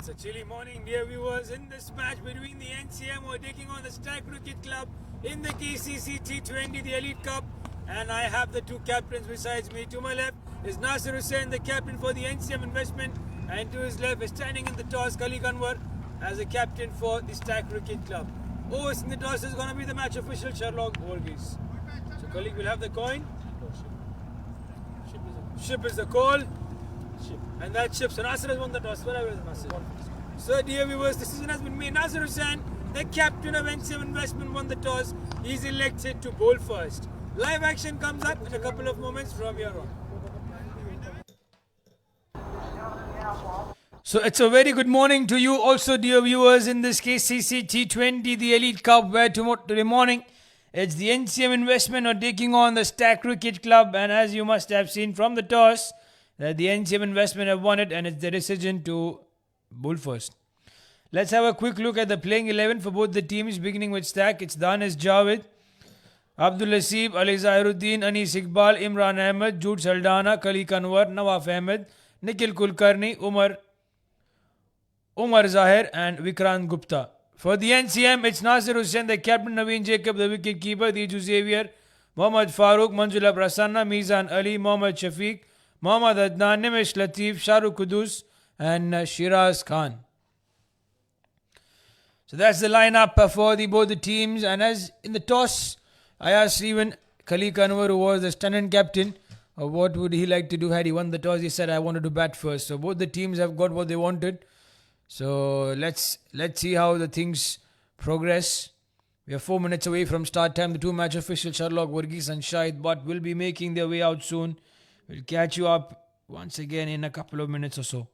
It's a chilly morning, dear viewers. In this match between the NCM, we're taking on the Stack Cricket Club in the KCC T20, the Elite Cup. And I have the two captains besides me. To my left is Nasir Hussain, the captain for the NCM investment. And to his left is standing in the toss, Khalid Anwar, as a captain for the Stack Cricket Club. Overseeing the toss is going to be the match official, Sherlock Borges. So Khalid will have the coin. Ship is the call. And that ship. So Nasir has won the toss. Whatever is Nasir. So dear viewers, this season has been me, Nasir Hussain, the captain of NCM Investment, won the toss. He's elected to bowl first. Live action comes up in a couple of moments from here on. So it's a very good morning to you also, dear viewers, in this KCC T20, the Elite Cup, where today morning it's the NCM Investment are taking on the Stack Cricket Club. And as you must have seen from the toss, that the NCM Investment have won it, and it's their decision to bowl first. Let's have a quick look at the playing 11 for both the teams, beginning with Stack. It's Danis Javed, Abdul Hasib, Ali Zahiruddin, Anis Iqbal, Imran Ahmed, Jude Saldana, Khalid Anwar, Nawaf Ahmed, Nikhil Kulkarni, Umar Zahir, and Vikrant Gupta. For the NCM, it's Nasir Hussain, the captain, Naveen Jacob, the wicket keeper, Diju Xavier, Mohammad Farooq, Manjula Prasanna, Mizan Ali, Mohammad Shafiq, Mohammad Adnan, Nimish Latif, Shahrukh Qudus, and Shiraz Khan. So that's the lineup for both the teams. And as in the toss, I asked even Khalid Anwar, who was the stand-in captain, what would he like to do had he won the toss. He said, I wanted to bat first. So both the teams have got what they wanted. So let's see how the things progress. We are 4 minutes away from start time. The two match officials, Sherlock Borges and Shahid Butt, will be making their way out soon. We'll catch you up once again in a couple of minutes or so.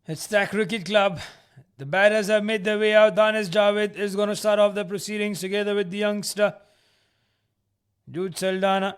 It's Stack Cricket Club. The batters have made their way out. Danis Javed is going to start off the proceedings together with the youngster Jude Saldana.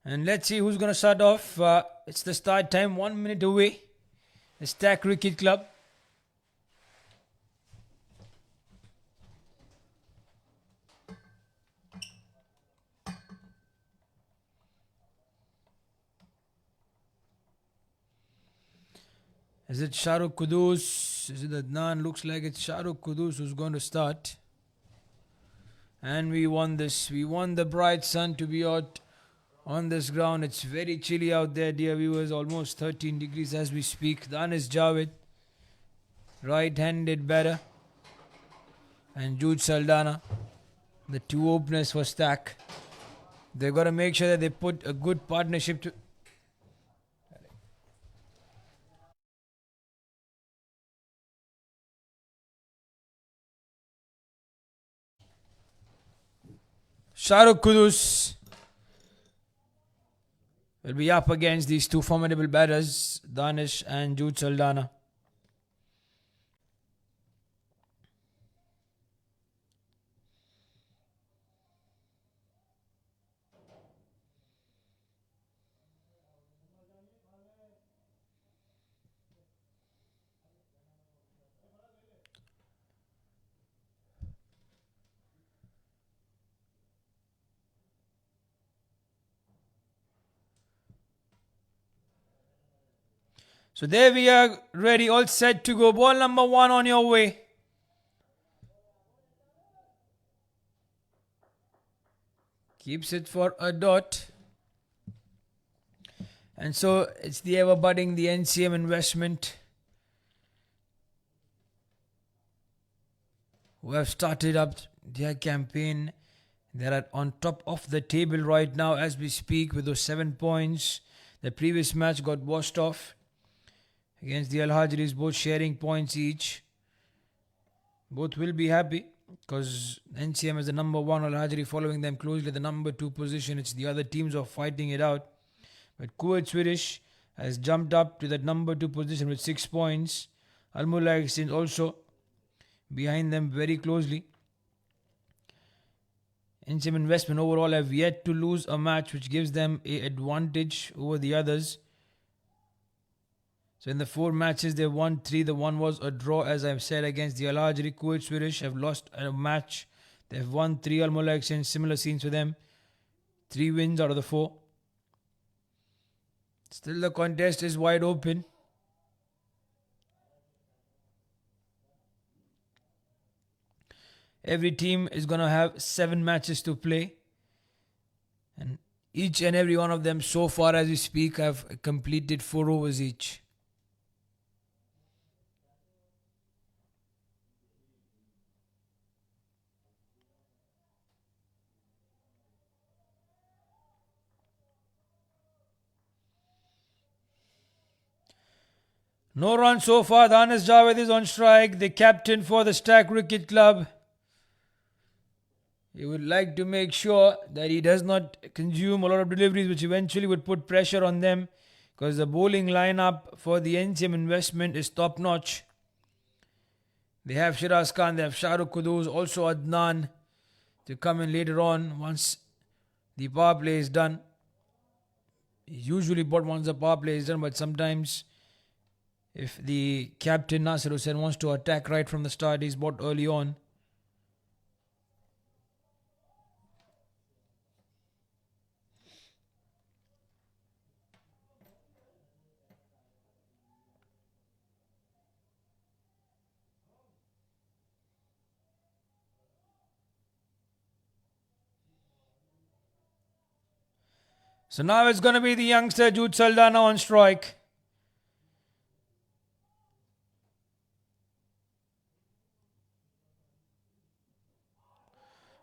And let's see who's going to start off. It's the start time, 1 minute away. The Stack Cricket Club. Is it Shahrukh Qudus? Is it Adnan? Looks like it's Shahrukh Qudus who's going to start. And we won this. We won the bright sun to be out on this ground. It's very chilly out there, dear viewers. Almost 13 degrees as we speak. Danis Javed right-handed batter, and Jude Saldana, the two openers for Stack. They've got to make sure that they put a good partnership to. Shahrukh Kudus will be up against these two formidable batters, Danish and Jude Saldana. So there we are, ready, all set to go. Ball number 1 on your way. Keeps it for a dot. And so it's the ever budding, the NCM investment, who have started up their campaign. They're on top of the table right now as we speak with those 7 points. The previous match got washed off against the Al Hajris, both sharing points each. Both will be happy because NCM is the number 1, Al Hajri following them closely, the number 2 position. It's the other teams are fighting it out. But Kuwait Swedish has jumped up to that number 2 position with 6 points. Al Mullah Exchange also behind them very closely. NCM Investment overall have yet to lose a match, which gives them an advantage over the others. So in the 4 matches they won 3. The one was a draw, as I've said, against the Al Hajri. Kuwait Swedish have lost a match. They've won 3. Al Mullah Exchange, similar scenes for them. 3 wins out of the 4. Still the contest is wide open. Every team is going to have 7 matches to play. And each and every one of them so far as we speak have completed 4 overs each. No run so far. Danis Javed is on strike, the captain for the Stack Cricket Club. He would like to make sure that he does not consume a lot of deliveries, which eventually would put pressure on them, because the bowling lineup for the NCM investment is top notch. They have Shiraz Khan, they have Shahrukh Kudus, also Adnan to come in later on once the power play is done. Usually bought once the power play is done, but sometimes if the captain Nasir Hussain wants to attack right from the start, he's bought early on. So now it's going to be the youngster Jude Saldana on strike.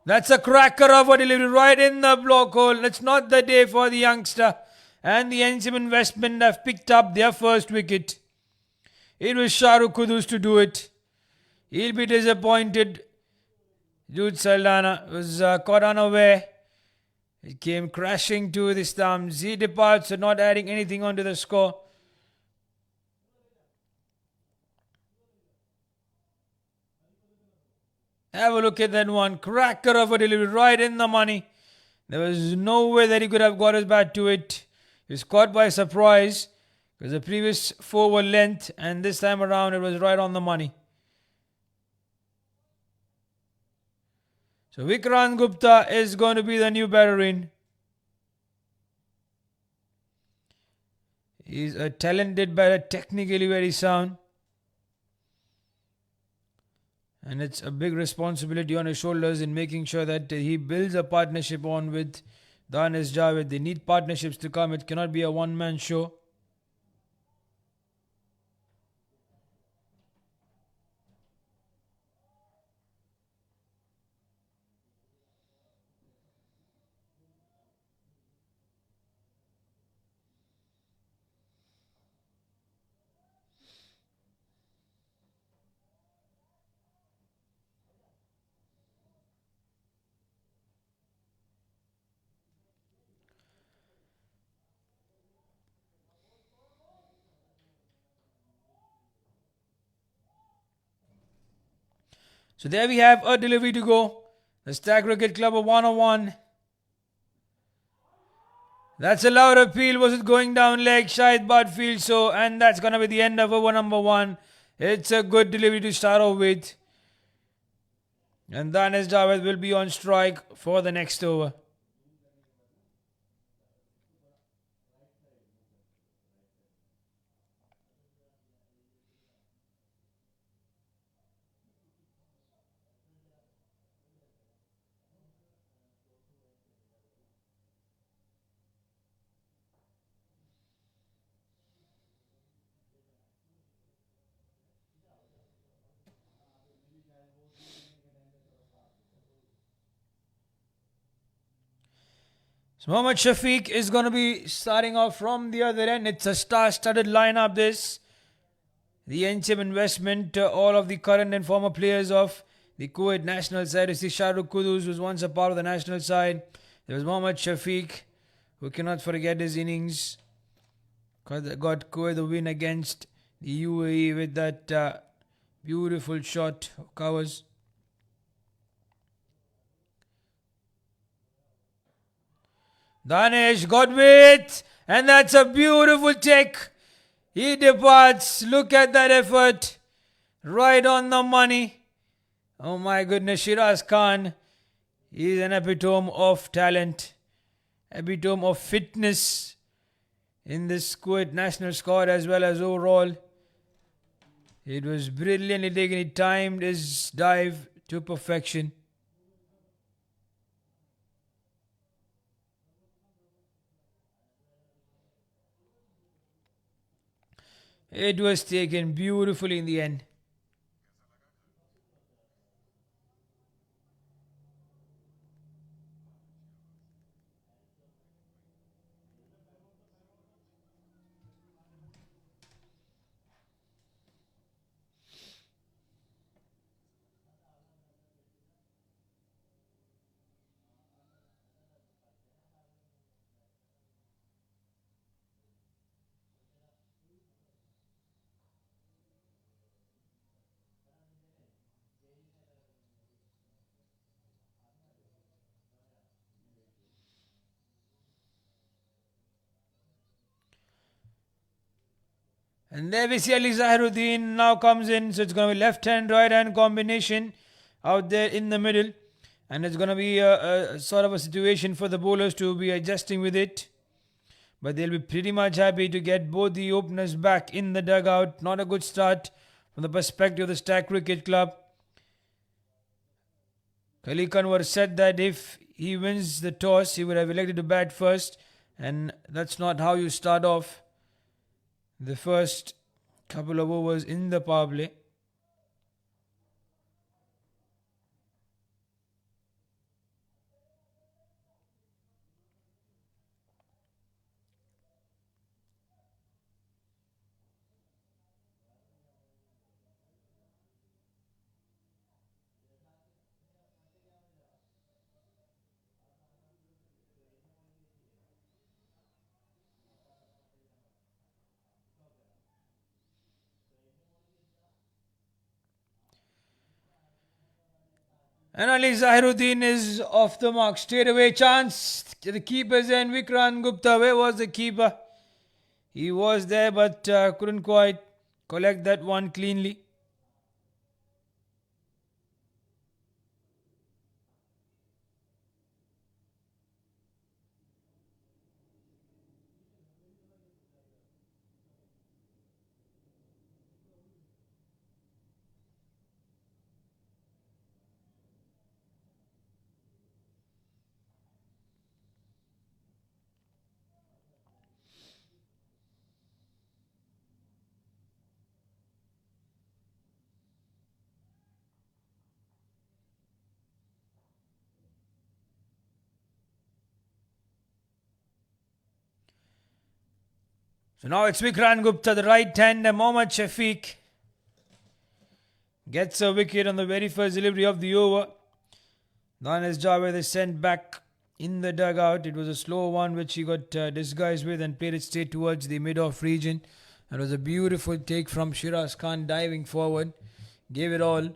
That's a cracker of a delivery right in the block hole. It's not the day for the youngster. And the NCM investment have picked up their first wicket. It was Shahrukh Kudus to do it. He'll be disappointed. Jude Saldana was caught unaware. It came crashing to the stumps. He departs, so not adding anything onto the score. Have a look at that one. Cracker of a delivery right in the money. There was no way that he could have got his bat to it. He was caught by surprise because the previous 4 were length and this time around it was right on the money. So Vikrant Gupta is going to be the new batter in. He's a talented batter, technically very sound. And it's a big responsibility on his shoulders in making sure that he builds a partnership on with Danis Javed. They need partnerships to come. It cannot be a one-man show. So there we have a delivery to go. The Stack Cricket Club of 101. That's a loud appeal. Was it going down leg? Shahid Bhat feels so. And that's going to be the end of over number 1. It's a good delivery to start off with. And Danesh Javed will be on strike for the next over. So Mohammad Shafiq is going to be starting off from the other end. It's a star-studded lineup this. The NCM investment, all of the current and former players of the Kuwait national side. You see Shahrukh Kudus was once a part of the national side. There was Mohammad Shafiq, who cannot forget his innings. Got Kuwait the win against the UAE with that beautiful shot of covers. Danesh got width, and that's a beautiful take. He departs. Look at that effort. Right on the money. Oh my goodness, Shiraz Khan is an epitome of talent, epitome of fitness in this Kuwait national squad as well as overall. It was brilliantly taken. He timed his dive to perfection. It was taken beautifully in the end. And there we see Ali Zahiruddin now comes in. So it's going to be left hand, right hand combination out there in the middle. And it's going to be a sort of a situation for the bowlers to be adjusting with it. But they'll be pretty much happy to get both the openers back in the dugout. Not a good start from the perspective of the Stack Cricket Club. Khalid Kanwar said that if he wins the toss, he would have elected to bat first. And that's not how you start off the first couple of overs in the power play. And Ali Zahiruddin is off the mark. Straight away chance. The keeper's in. Vikrant Gupta. Where was the keeper? He was there but couldn't quite collect that one cleanly. So now it's Vikrant Gupta, the right hander. Mohammad Shafiq gets a wicket on the very first delivery of the over. Danesh Javed is sent back in the dugout. It was a slow one which he got disguised with and played it straight towards the mid-off region. It was a beautiful take from Shiraz Khan diving forward. Gave it all.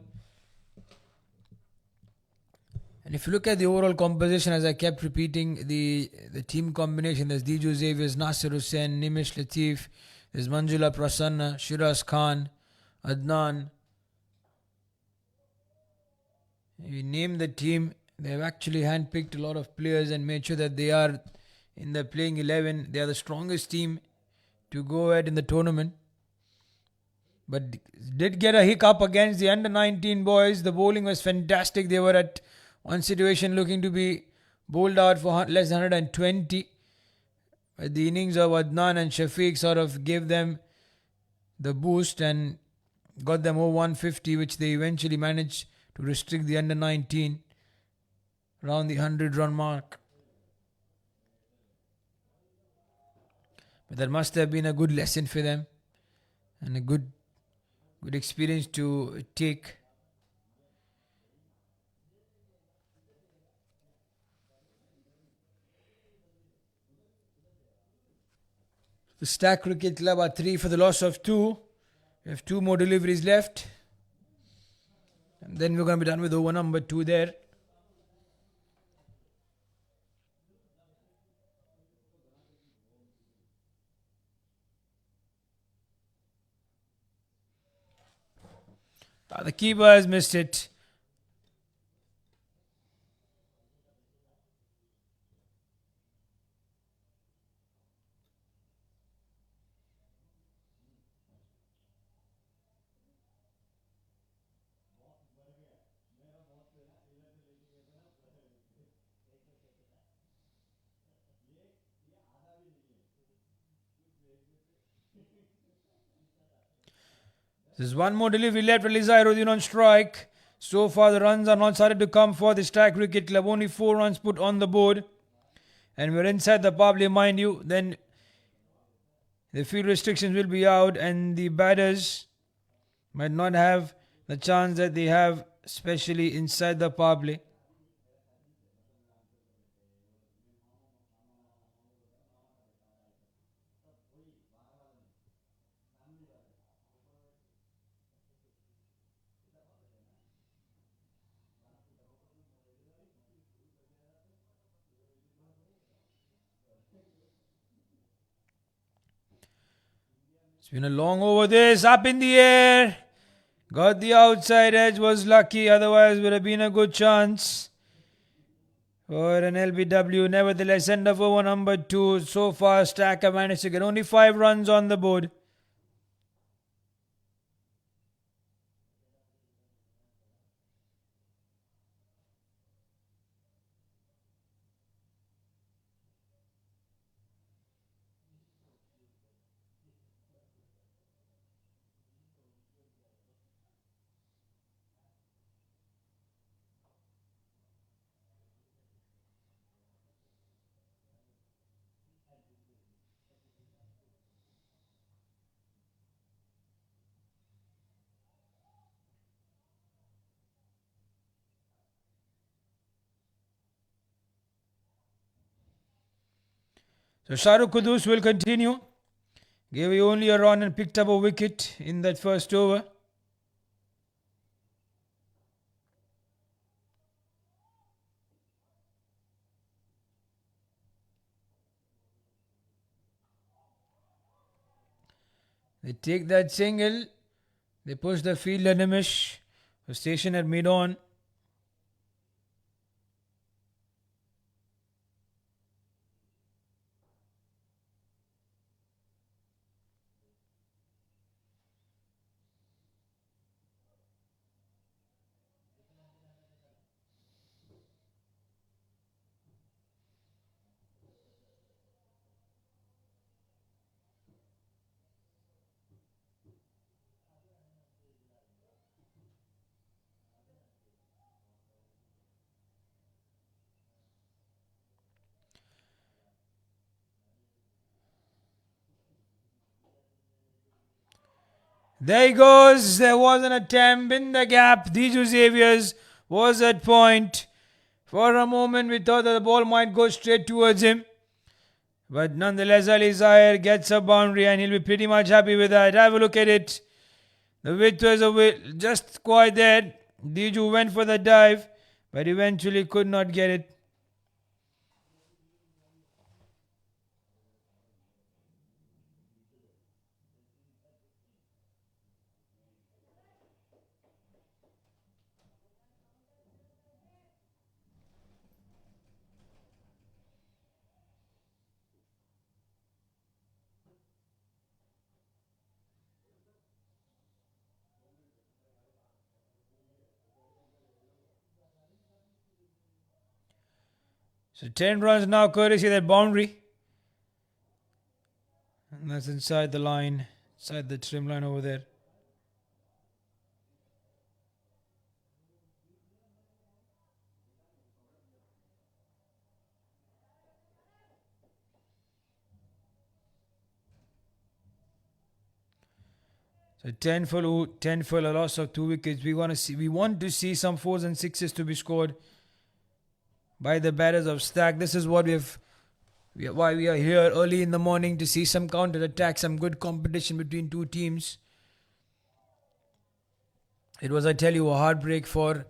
And if you look at the overall composition, as I kept repeating, the team combination, there's Diju Xavier, Nasir Hussain, Nimish Latif, there's Manjula Prasanna, Shiraz Khan, Adnan. You name the team, they've actually handpicked a lot of players and made sure that they are in the playing 11. They are the strongest team to go ahead in the tournament. But did get a hiccup against the under 19 boys. The bowling was fantastic. They were at one situation looking to be bowled out for less than 120. But the innings of Adnan and Shafiq sort of gave them the boost and got them over 150, which they eventually managed to restrict the under 19 around the 100 run mark. But that must have been a good lesson for them and a good experience to take. The Stack Cricket Club are 3 for the loss of 2. We have 2 more deliveries left. And then we're going to be done with over number 2 there. The keeper has missed it. There's one more delivery left. Raliza Aerodin on strike. So far, the runs are not started to come for the Stack Cricket Club. Only 4 runs put on the board. And we're inside the power play, mind you. Then the field restrictions will be out, and the batters might not have the chance that they have, especially inside the power play. It's been a long over this. Up in the air. Got the outside edge. Was lucky. Otherwise, would have been a good chance for an LBW. Nevertheless, end of over number 2. So far, Stack have managed to get only 5 runs on the board. So Shahrukh Kudus will continue. Gave you only a run and picked up a wicket in that first over. They take that single. They push the fielder Nimish, who stationed at mid-on. There he goes. There was an attempt in the gap. Diju Xavier's was at point. For a moment, we thought that the ball might go straight towards him. But nonetheless, Ali Zahir gets a boundary and he'll be pretty much happy with that. Have a look at it. The width was just quite there. Diju went for the dive, but eventually could not get it. So 10 runs now courtesy of that boundary. And that's inside the line, inside the trim line over there. So 10 for a loss of 2 wickets. We want to see some fours and sixes to be scored by the batters of Stack. This is what why we are here early in the morning, to see some counter attack, some good competition between two teams. It was, I tell you, a heartbreak for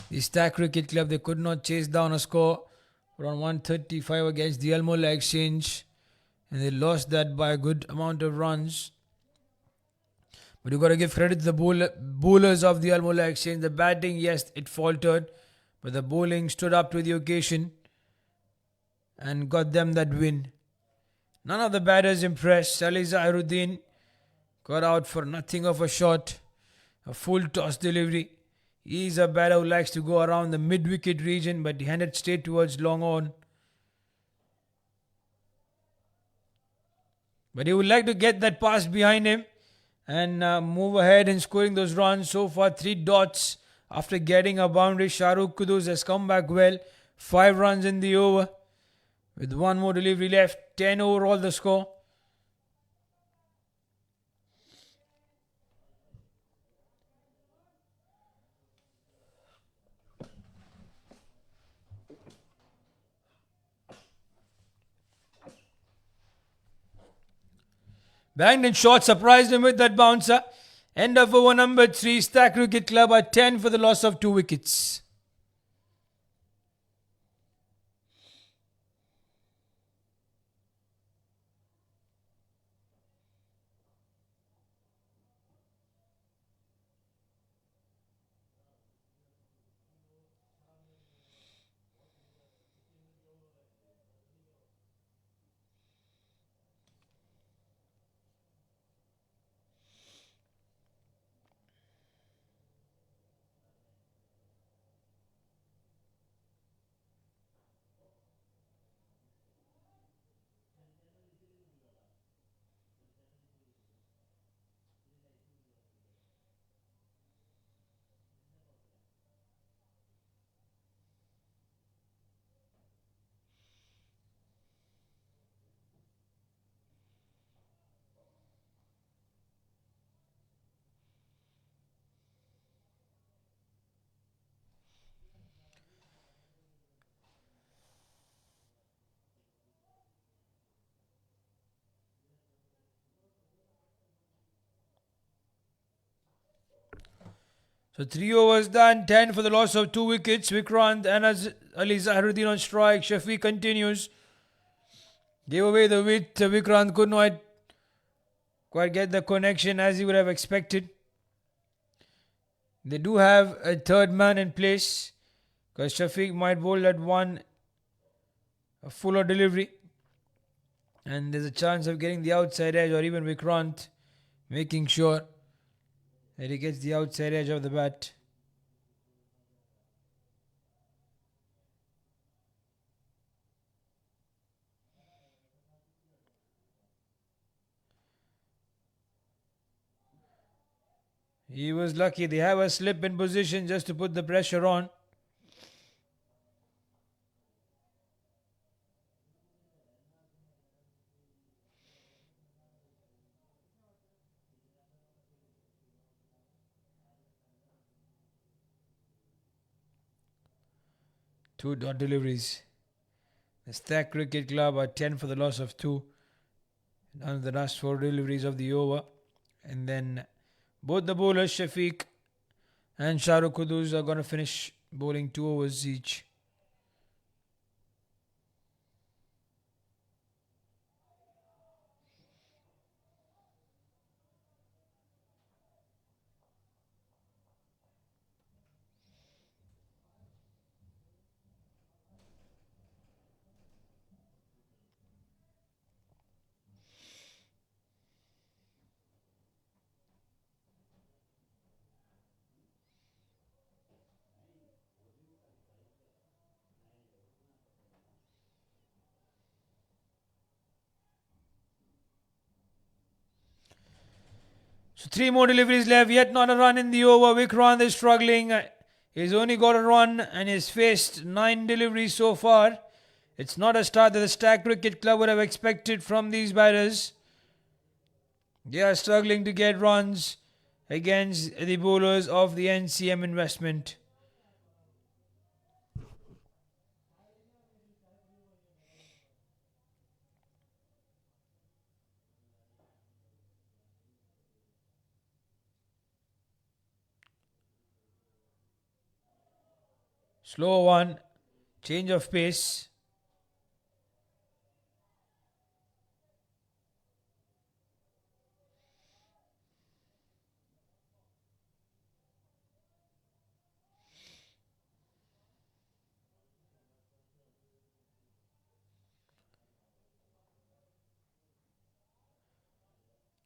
the Stack Cricket Club. They could not chase down a score around 135 against the Almola Exchange, and they lost that by a good amount of runs. But you've got to give credit to the bowlers of the Almola Exchange. The batting, yes, it faltered, but the bowling stood up to the occasion and got them that win. None of the batters impressed. Ali Zahiruddin got out for nothing of a shot, a full toss delivery. He's a batter who likes to go around the mid-wicket region, but he handed straight towards long on. But he would like to get that pass behind him and move ahead in scoring those runs. So far, 3 dots after getting a boundary. Shahrukh Kudus has come back well. 5 runs in the over with 1 more delivery left. 10 overall the score. Banged in short, surprised him with that bouncer. End of over number 3. Stack Cricket Club at 10 for the loss of 2 wickets. So 3 overs done, 10 for the loss of 2 wickets. Vikrant and Ali Zahiruddin on strike. Shafi continues. Gave away the width. Vikrant could not quite get the connection as he would have expected. They do have a third man in place, because Shafiq might bowl at one, a fuller delivery, and there's a chance of getting the outside edge, or even Vikrant making sure that he gets the outside edge of the bat. He was lucky. They have a slip in position just to put the pressure on. Two dot deliveries. The Stack Cricket Club are 10 for the loss of 2. None of the last 4 deliveries of the over. And then both the bowlers, Shafiq and Shahrukh Kudus, are going to finish bowling 2 overs each. So 3 more deliveries left, yet not a run in the over. Vikrant is struggling. He's only got a run and he's faced 9 deliveries so far. It's not a start that the Stack Cricket Club would have expected from these batters. They are struggling to get runs against the bowlers of the NCM investment. Slow one, change of pace.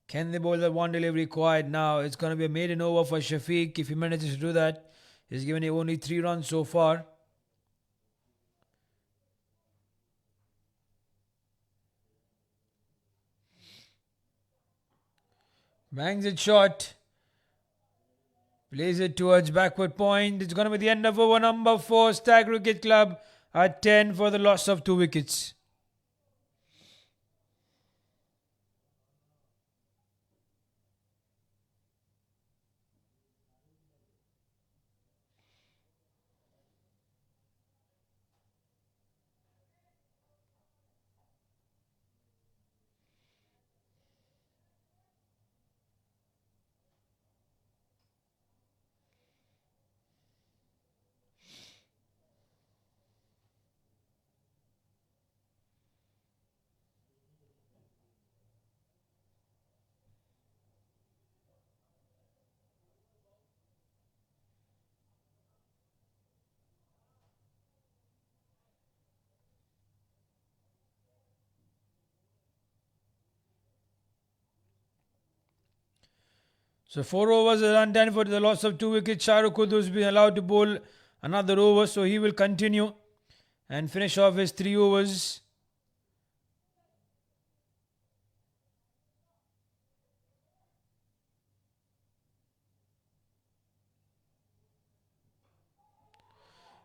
Can they bowl that one delivery quiet now? It's going to be a maiden over for Shafiq if he manages to do that. He's given only 3 runs so far. Bangs it short. Plays it towards backward point. It's going to be the end of over number 4. Stag Cricket Club at 10 for the loss of 2 wickets. So 4 overs are undone for the loss of 2 wickets. Shahrukh Kudus has been allowed to bowl another over, so he will continue and finish off his 3 overs.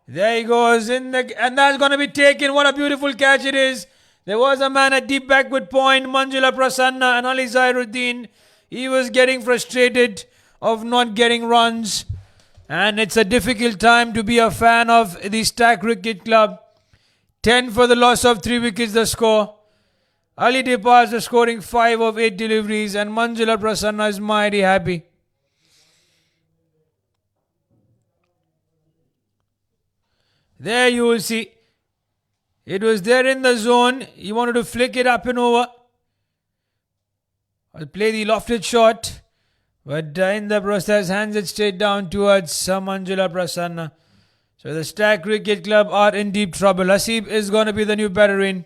There he goes and that's going to be taken. What a beautiful catch it is. There was a man at deep backward point, Manjula Prasanna and Ali Zairuddin. He was getting frustrated of not getting runs, and it's a difficult time to be a fan of the Stack Cricket Club. 10 for the loss of 3 wickets the score. Ali Depaz is scoring 5 of 8 deliveries and Manjula Prasanna is mighty happy. There you will see. It was there in the zone. He wanted to flick it up and over. I'll play the lofted shot. But in the process, hands it straight down towards Manjula Prasanna. So the Stack Cricket Club are in deep trouble. Hasib is going to be the new batter in.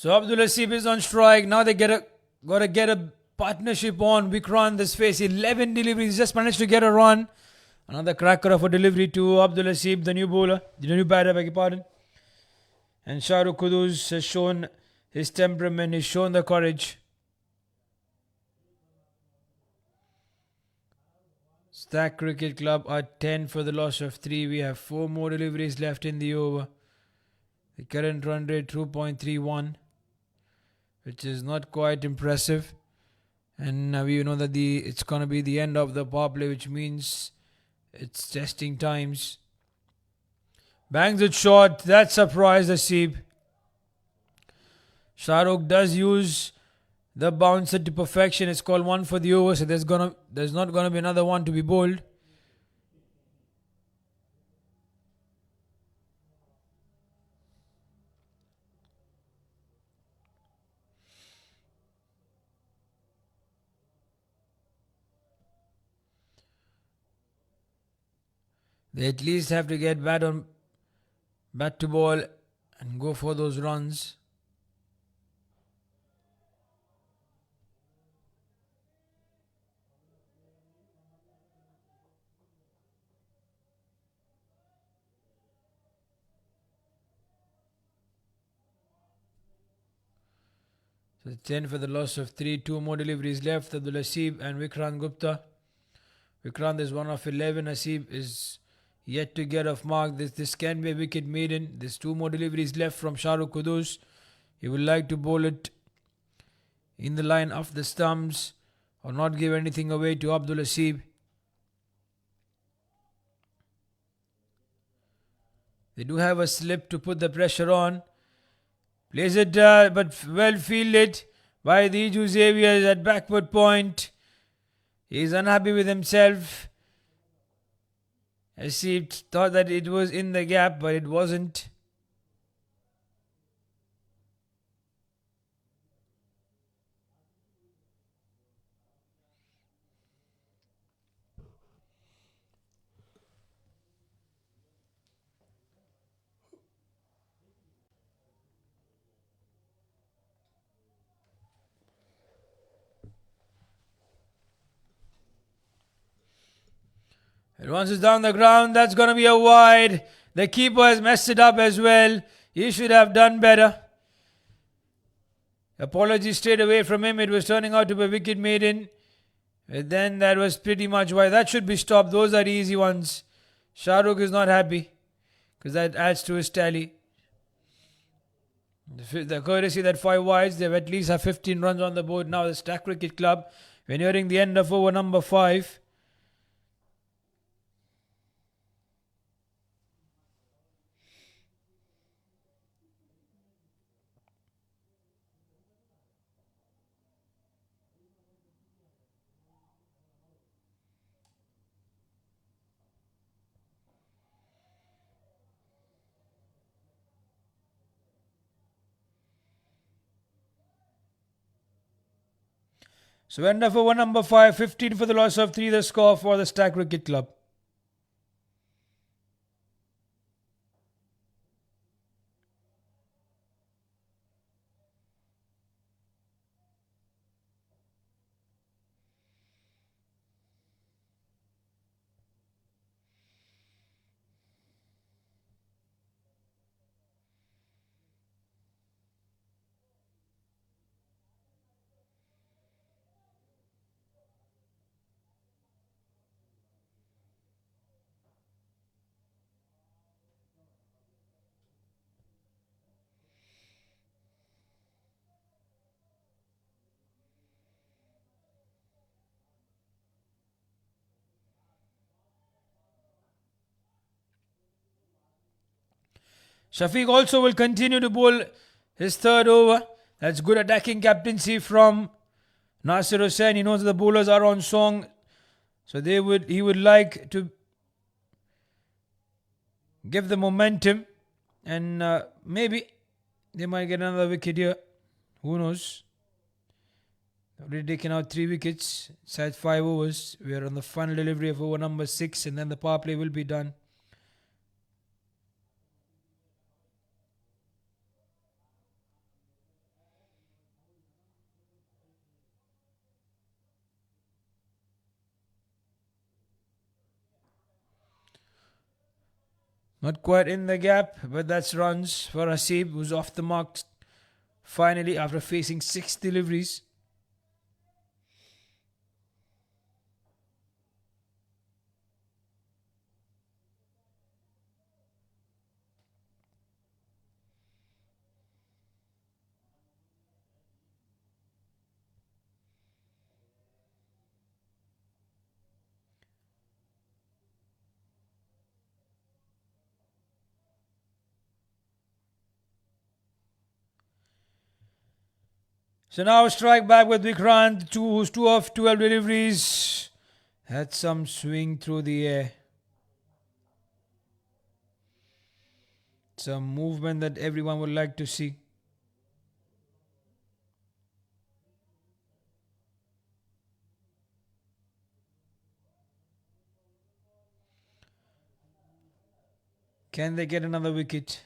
So Abdul Hasib is on strike. Now they got to get a partnership on. Vikrant this face 11 deliveries. Just managed to get a run. Another cracker of a delivery to Abdul Hasib, the new bowler, the new batter, beg your pardon. And Shahrukh Kudus has shown his temperament, he's shown the courage. Stack Cricket Club are 10 for the loss of 3. We have 4 more deliveries left in the over. The current run rate 2.31, which is not quite impressive. And we know that it's going to be the end of the power play, which means it's testing times. Bangs it short. That surprised Asib. Shahrukh does use the bouncer to perfection. It's called 1 for the over, so there's not gonna be another one to be bowled. They at least have to get bat to ball and go for those runs. So 10 for the loss of 3. 2 more deliveries left. Abdul Asib and Vikrant Gupta. Vikrant is 1 of 11. Asib is yet to get off mark. This can be a wicket maiden. There's 2 more deliveries left from Shahrukh Kudus. He would like to bowl it in the line of the stumps or not give anything away to Abdul Asib. They do have a slip to put the pressure on. Plays it but well fielded by the Iju Xaviers at backward point. He's unhappy with himself. Asib thought that it was in the gap, but it wasn't. And once it's down the ground, that's going to be a wide. The keeper has messed it up as well. He should have done better. Apology straight away from him. It was turning out to be a wicket maiden. And then that was pretty much why that should be stopped. Those are the easy ones. Shahrukh is not happy because that adds to his tally. The courtesy that 5 wides, they've at least have 15 runs on the board now. The Stack Cricket Club, we're nearing the end of over number 5. So end of over number 5, 15 for the loss of 3, the score for the Stack Cricket Club. Shafiq also will continue to bowl his third over. That's good attacking captaincy from Nasir Hussain. He knows the bowlers are on song, so he would like to give the momentum, and maybe they might get another wicket here. Who knows? Already taken out 3 wickets inside 5 overs. We are on the final delivery of over number 6, and then the power play will be done. Not quite in the gap, but that's runs for Asib, who's off the mark finally after facing 6 deliveries. So now strike back with Vikrant, who's 2 of 12 deliveries. Had some swing through the air. Some movement that everyone would like to see. Can they get another wicket?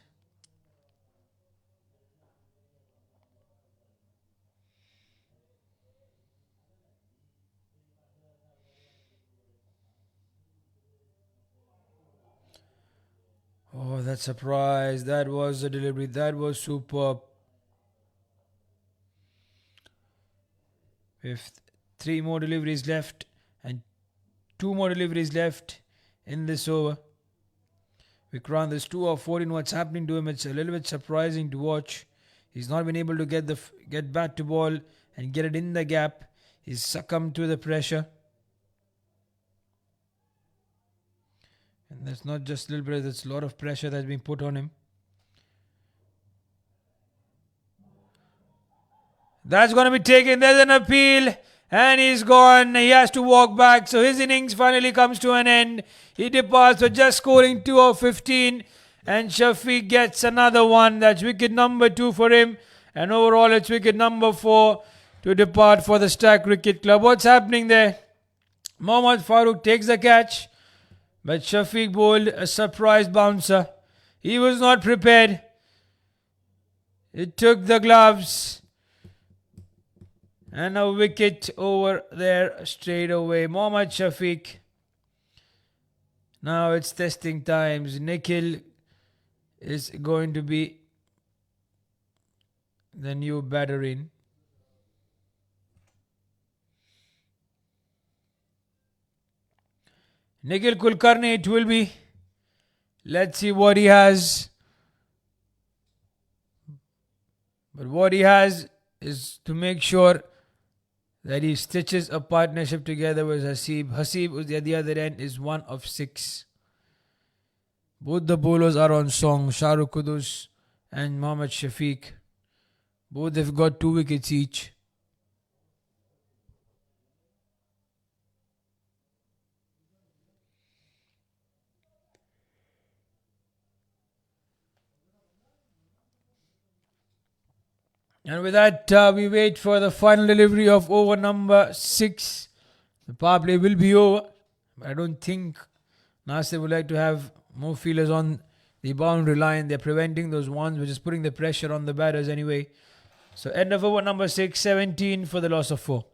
Oh, that surprise. That was a delivery. That was superb. With 3 more deliveries left and 2 more deliveries left in this over. Vikrant is 2 of 14. What's happening to him? It's a little bit surprising to watch. He's not been able to get bat to ball and get it in the gap. He's succumbed to the pressure. And that's not just a little bit, that's a lot of pressure that's been put on him. That's going to be taken. There's an appeal. And he's gone. He has to walk back. So his innings finally comes to an end. He departs for just scoring 2 of 15. And Shafiq gets another one. That's wicket number 2 for him. And overall it's wicket number 4 to depart for the Stack Cricket Club. What's happening there? Mohammad Farooq takes the catch. But Shafiq bowled a surprise bouncer. He was not prepared. It took the gloves. And a wicket over there straight away. Mohammad Shafiq. Now it's testing times. Nikhil is going to be the new batter in. Nikhil Kulkarni it will be. Let's see what he has. But what he has is to make sure that he stitches a partnership together with Hasib. Hasib at the other end is 1 of 6. Both the bowlers are on song. Shahrukh Qudus and Mohammad Shafiq. Both have got 2 wickets each. And with that, we wait for the final delivery of over number 6. The power play will be over. But I don't think Nasir would like to have more fielders on the boundary line. They're preventing those ones, which is putting the pressure on the batters anyway. So end of over number 6, 17 for the loss of 4.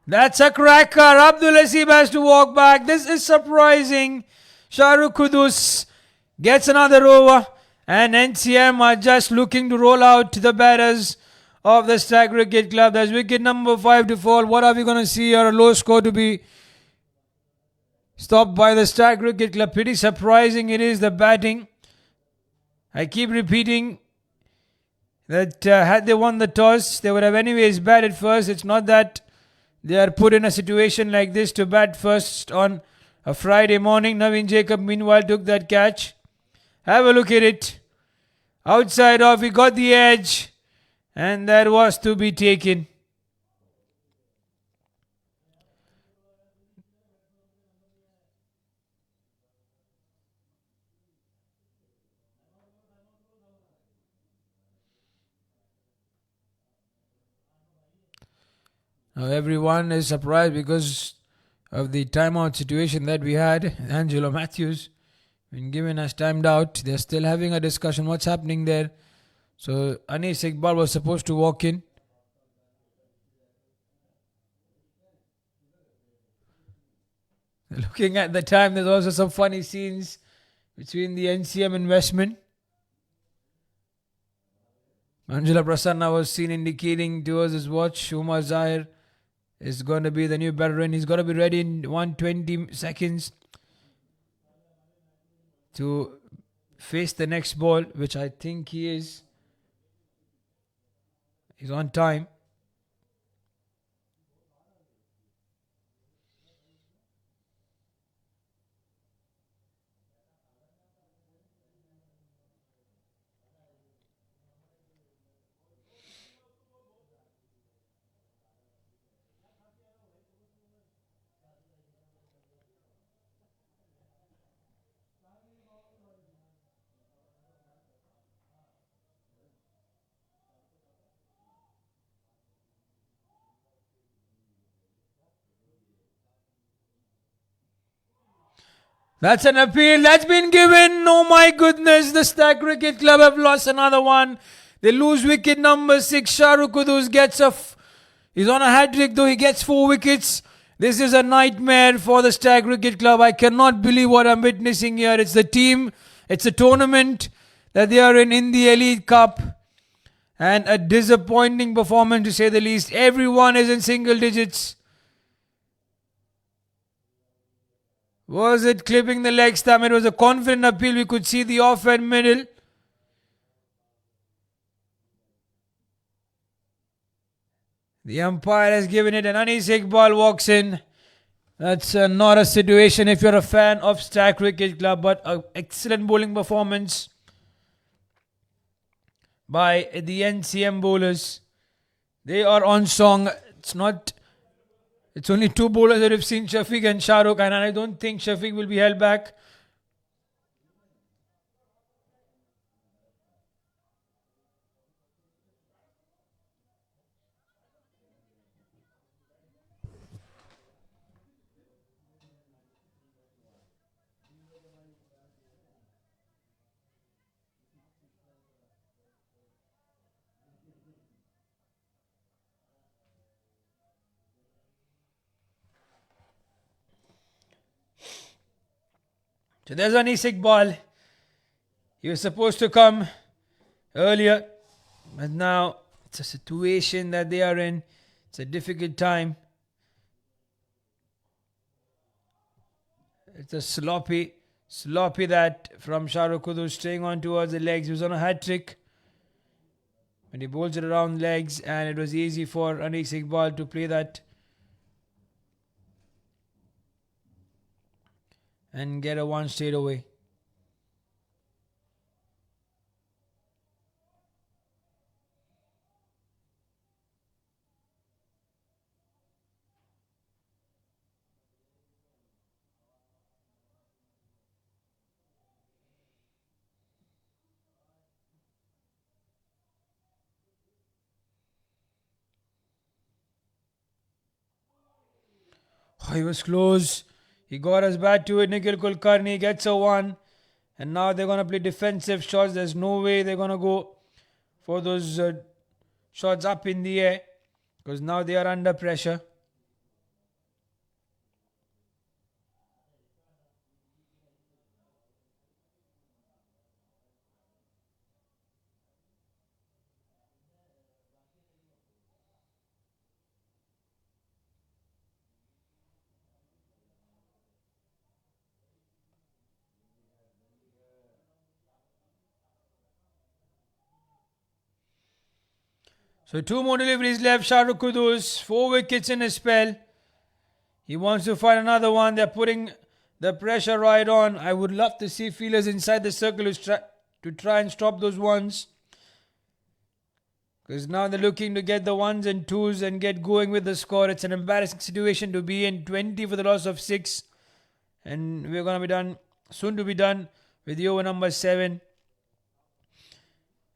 That's a cracker. Abdul Hasib has to walk back. This is surprising. Shahrukh Qudus gets another over. And NCM are just looking to roll out to the batters of the Stack Cricket Club. That's wicket number 5 to fall. What are we going to see here? A low score to be stopped by the Stack Cricket Club. Pretty surprising it is, the batting. I keep repeating, that had they won the toss, they would have anyways batted first. It's not that they are put in a situation like this to bat first on a Friday morning. Naveen Jacob, meanwhile, took that catch. Have a look at it. Outside off, he got the edge, and that was to be taken. Now everyone is surprised because of the timeout situation that we had. Angelo Matthews been given as timed out. They're still having a discussion. What's happening there? So Anis Iqbal was supposed to walk in. Looking at the time, there's also some funny scenes between the NCM investment. Angela Prasanna was seen indicating towards his watch. Umar Zahir is going to be the new veteran. He's got to be ready in 120 seconds to face the next ball, which I think he is. He's on time. That's an appeal that's been given. Oh my goodness, the Stag Cricket Club have lost another one. They lose wicket number 6. Shahrukh Kudus gets he's on a hat trick though, he gets 4 wickets. This is a nightmare for the Stag Cricket Club. I cannot believe what I'm witnessing here. It's the team, it's a tournament that they are in the Elite Cup. And a disappointing performance to say the least. Everyone is in single digits. Was it clipping the leg stump? It was a confident appeal. We could see the off and middle. The umpire has given it, and Anis Iqbal walks in. That's not a situation if you're a fan of Stag Cricket Club, but an excellent bowling performance by the NCM bowlers. They are on song. It's only 2 bowlers that have seen Shafiq and Shahrukh, and I don't think Shafiq will be held back. So there's Anis Iqbal. He was supposed to come earlier, but now it's a situation that they are in. It's a difficult time. It's a sloppy that from Shahrukh Kudus staying on towards the legs. He was on a hat trick. And he bowls it around legs, and it was easy for Anis Iqbal to play that and get a 1 straight away. Oh, he was close. He got us back to it. Nikhil Kulkarni gets a 1. And now they're going to play defensive shots. There's no way they're going to go for those shots up in the air, because now they are under pressure. So 2 more deliveries left. Shahrukh Kudus, 4 wickets in his spell. He wants to find another one. They're putting the pressure right on. I would love to see fielders inside the circle to try and stop those ones. Because now they're looking to get the ones and twos and get going with the score. It's an embarrassing situation to be in. 20 for the loss of 6. And we're going to be done, soon to be done with the over number 7.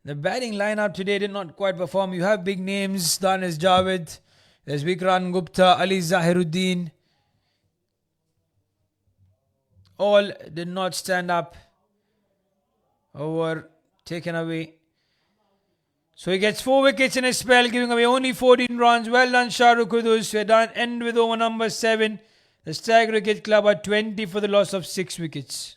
The batting lineup today did not quite perform. You have big names, Danis Javed, there's Vikrant Gupta, Ali Zahiruddin. All did not stand up or were taken away. So he gets 4 wickets in a spell, giving away only 14 runs. Well done, Shahrukh Kudus. We're done. End with over number 7. The Stag Cricket Club are 20 for the loss of 6 wickets.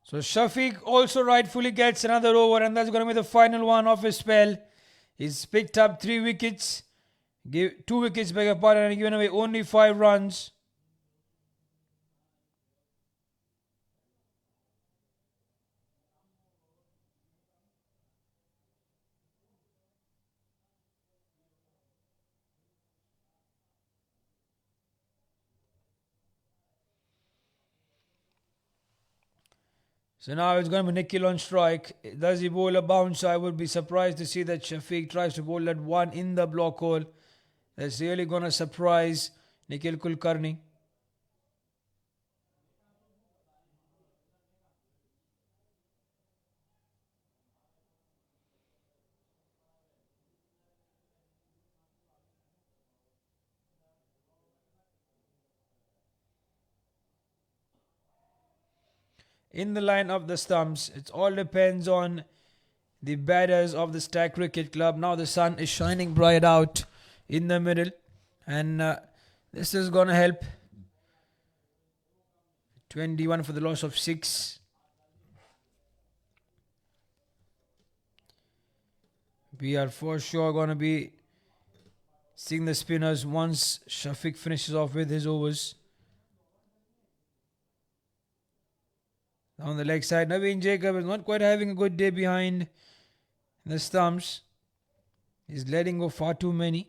So Shafiq also rightfully gets another over, and that's going to be the final one of his spell. He's picked up 3 wickets, 2 wickets, beg your pardon, and given away only 5 runs. So now it's going to be Nikhil on strike. Does he bowl a bounce? I would be surprised to see that Shafiq tries to bowl that one in the block hole. That's really going to surprise Nikhil Kulkarni. In the line of the stumps, it all depends on the batters of the Stag Cricket Club. Now the sun is shining bright out in the middle, and this is going to help. 21 for the loss of 6. We are for sure going to be seeing the spinners once Shafiq finishes off with his overs. On the leg side, Naveen Jacob is not quite having a good day behind the stumps. He's letting go far too many.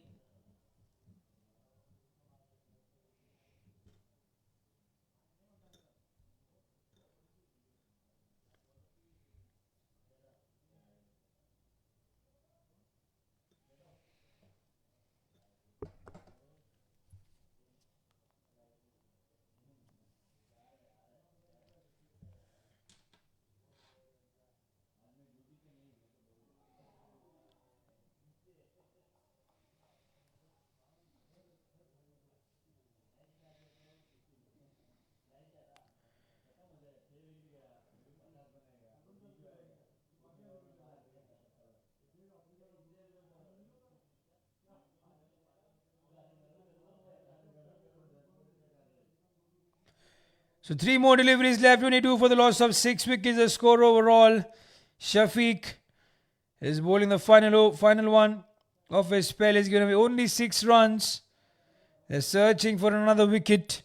So 3 more deliveries left. 22 for the loss of 6 wickets. The score overall. Shafiq is bowling the final one of his spell. He's going to be only 6 runs. They're searching for another wicket.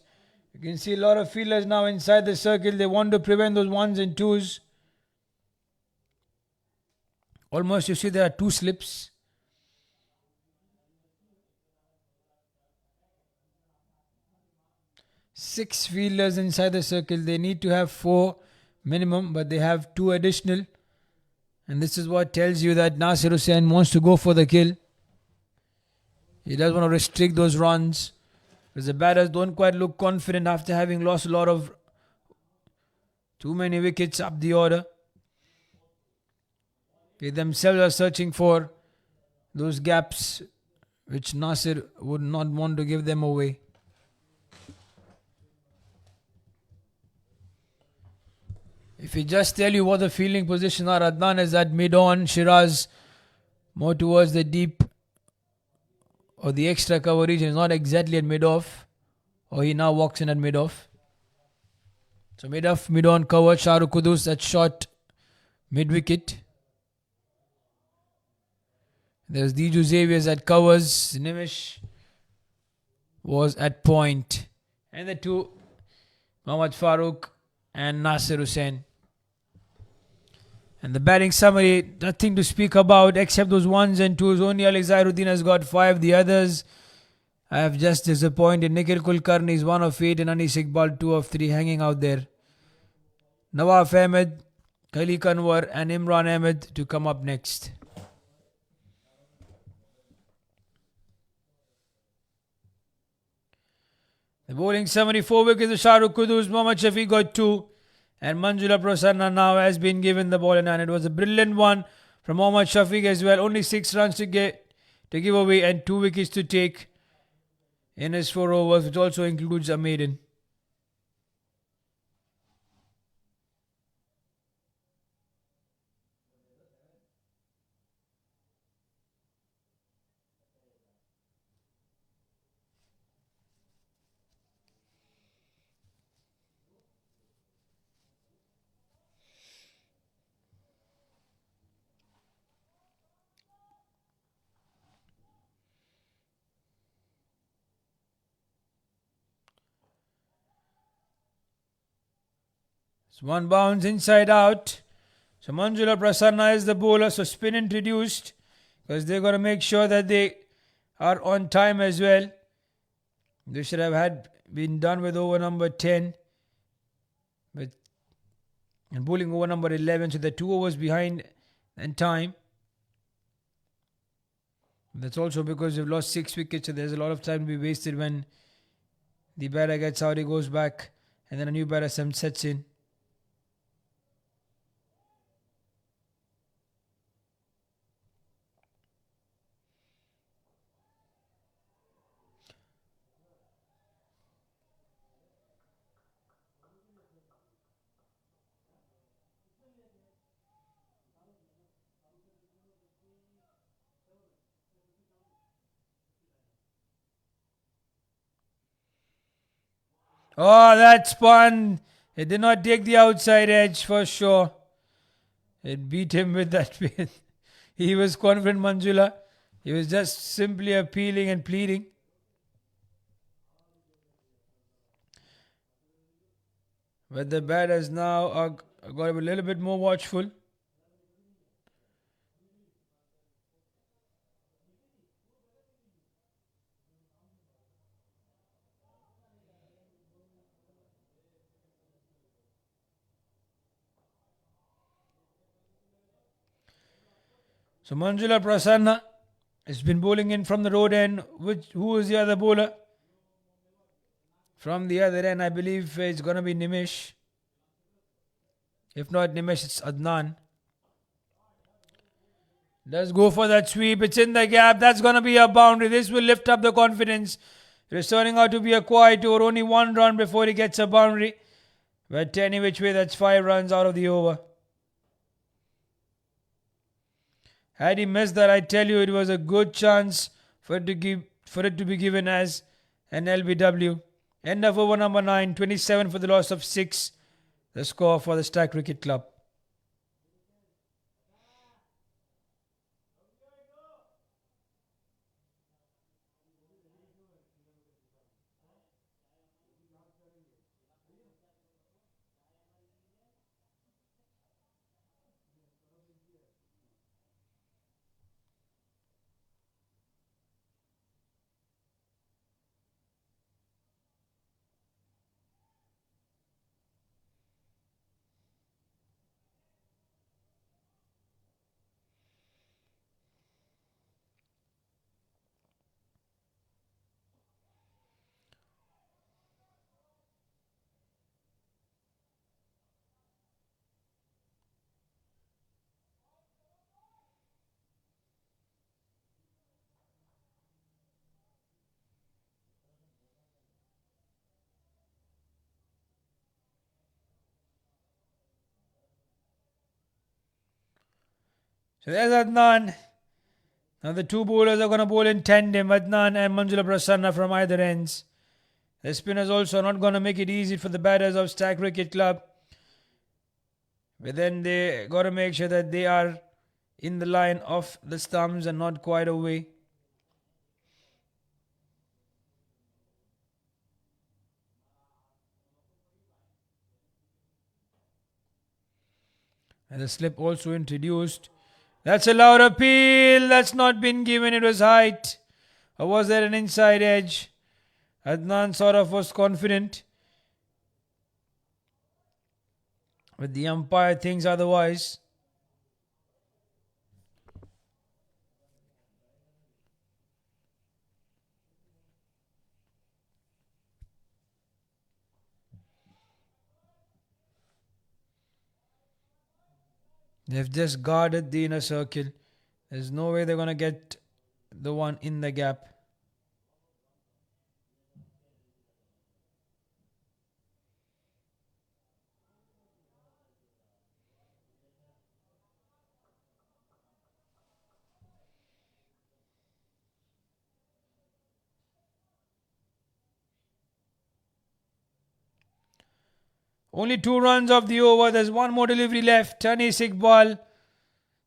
You can see a lot of fielders now inside the circle. They want to prevent those ones and twos. Almost, you see, there are two slips. Six fielders inside the circle. They need to have four minimum, but they have two additional. And this is what tells you that Nasir Hussain wants to go for the kill. He does want to restrict those runs. Because the batters don't quite look confident after having lost a lot of too many wickets up the order. They themselves are searching for those gaps which Nasir would not want to give them away. If we just tell you what the fielding position are, Adnan is at mid-on, Shiraz more towards the deep or the extra cover region, is not exactly at mid-off, or he now walks in at mid-off. So mid-off, mid-on cover, Shahrukh Qudus at short mid-wicket. There's Diju Xavier's at covers, Nimish was at point. And the two, Mohammad Farooq and Nasir Hussain. And the batting summary, nothing to speak about except those ones and twos. Only Ali Zairuddin has got 5. The others I have just disappointed. Nikhil Kulkarni is 1 of 8 and Anis Iqbal 2 of 3 hanging out there. Nawaf Ahmed, Khalil Kanwar and Imran Ahmed to come up next. The bowling summary, 4 wickets to Shahrukh Qudus, Mohammad Shafi got 2 and Manjula Prasanna now has been given the ball, and it was a brilliant one from Mohammad Shafiq as well. Only 6 runs to give away and 2 wickets to take in his 4 overs, which also includes a maiden. It's one bounce inside out. So Manjula Prasanna is the bowler. So spin introduced because they're going to make sure that they are on time as well. They should have been done with over number 10. And bowling over number 11. So they're 2 overs behind in time. That's also because they've lost 6 wickets. So there's a lot of time to be wasted when the batter gets out, he goes back, and then a new batter sets in. Oh, that spun. It did not take the outside edge for sure. It beat him with that spin. He was confident, Manjula. He was just simply appealing and pleading. But the batters now are got to be a little bit more watchful. So Manjula Prasanna has been bowling in from the road end. Who is the other bowler? From the other end, I believe it's going to be Nimish. If not Nimish, it's Adnan. Let's go for that sweep. It's in the gap. That's going to be a boundary. This will lift up the confidence. It is turning out to be a quiet over. Only 1 run before he gets a boundary. But any which way, that's 5 runs out of the over. Had he missed that, I tell you, it was a good chance for it to be given as an LBW. End of over number 9, 27 for the loss of 6. The score for the Stack Cricket Club. So there's Adnan. Now the two bowlers are going to bowl in tandem, Adnan and Manjula Prasanna from either ends. The spinners also not going to make it easy for the batters of Stack Cricket Club. But then they got to make sure that they are in the line of the stumps and not quite away. And the slip also introduced. That's a loud appeal. That's not been given. It was height. Or was there an inside edge? Adnan sort of was confident. But the umpire thinks otherwise. They've just guarded the inner circle. There's no way they're going to get the one in the gap. Only 2 runs of the over. There's one more delivery left. Tanis Iqbal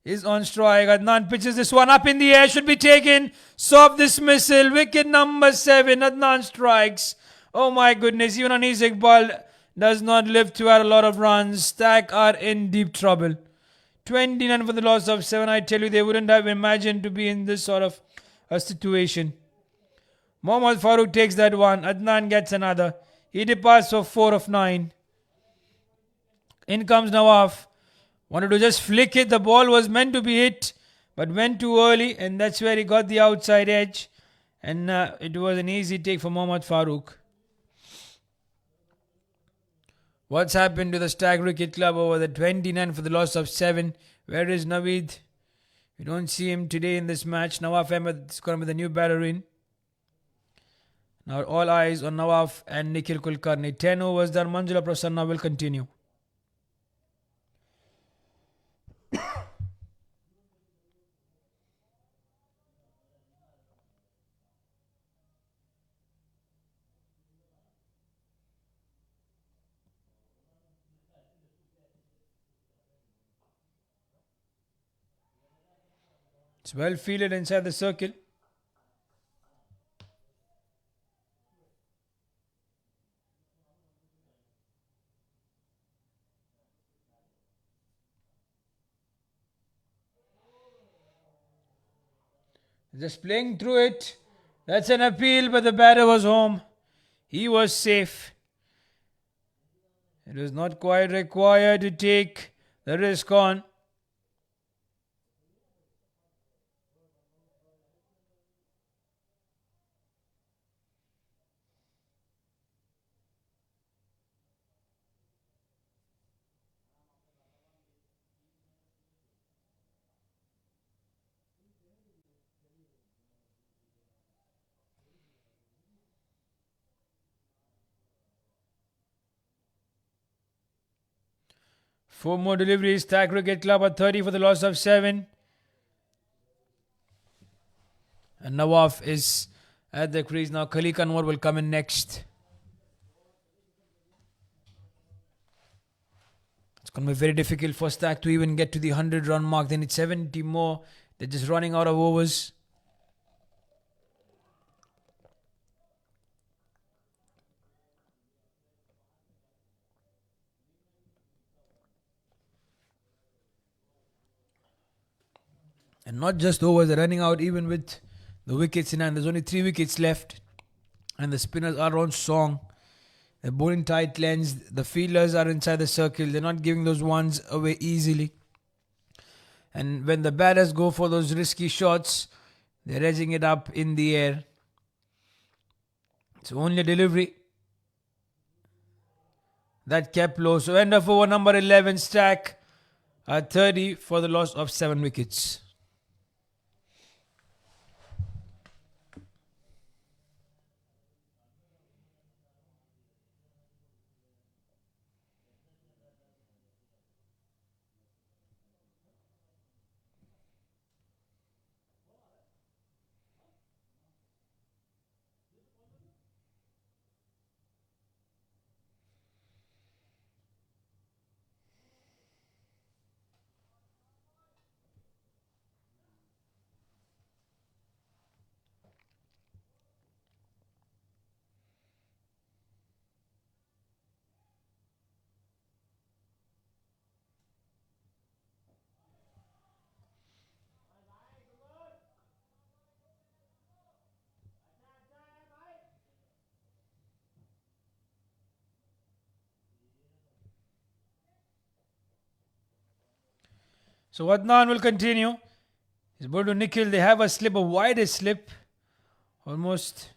is on strike. Adnan pitches this one up in the air. Should be taken. Soft dismissal. Wicket number 7. Adnan strikes. Oh my goodness. Even Anis Iqbal does not live to add a lot of runs. Stack are in deep trouble. 29 for the loss of 7. I tell you, they wouldn't have imagined to be in this sort of a situation. Mohammad Farooq takes that one. Adnan gets another. He departs for 4 of 9. In comes Nawaf. Wanted to just flick it. The ball was meant to be hit, but went too early, and that's where he got the outside edge. And it was an easy take for Mohammad Farooq. What's happened to the Stag Cricket Club over the 29 for the loss of 7? Where is Naveed? We don't see him today in this match. Nawaf Ahmed is going to be the new batter in. Now all eyes on Nawaf and Nikhil Kulkarni. 10 overs done. Manjula Prasanna will continue. It's well fielded inside the circle. Just playing through it. That's an appeal, but the batter was home. He was safe. It was not quite required to take the risk on. Four more deliveries. Stag Cricket Club at 30 for the loss of 7. And Nawaf is at the crease now. Khalik Anwar will come in next. It's going to be very difficult for Stag to even get to the 100-run mark. They need 70 more. They're just running out of overs. And not just overs, they're running out even with the wickets in hand. There's only 3 wickets left. And the spinners are on song. They're bowling tight lens. The fielders are inside the circle. They're not giving those ones away easily. And when the batters go for those risky shots, they're edging it up in the air. It's only a delivery that kept low. So end of over number 11, Stack at 30 for the loss of 7 wickets. So Adnan will continue. He's bowled to Nikhil. They have a slip, a widest slip, almost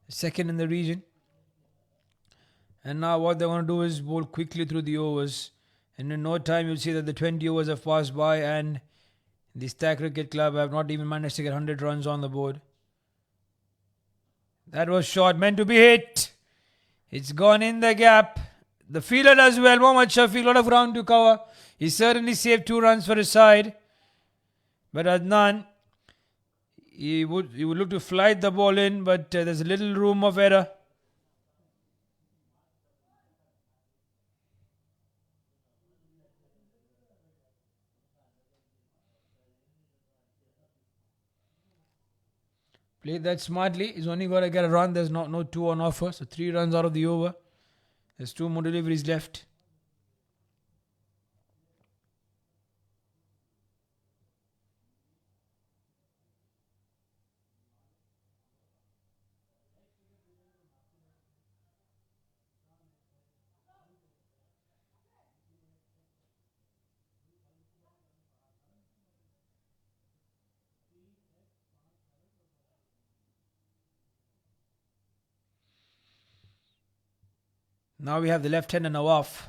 second in the region. And now what they're going to do is bowl quickly through the overs. And in no time, you'll see that the 20 overs have passed by, and the Stack Cricket Club have not even managed to get 100 runs on the board. That was short, meant to be hit. It's gone in the gap. The fielder does well. Mohammad Shafiq, a lot of ground to cover. He certainly saved 2 runs for his side. But Adnan, he would look to flight the ball in, but there's a little room of error. Played that smartly. He's only got to get a run. There's no 2 on offer. So 3 runs out of the over. There's 2 more deliveries left. Now we have the left-hander Nawaf,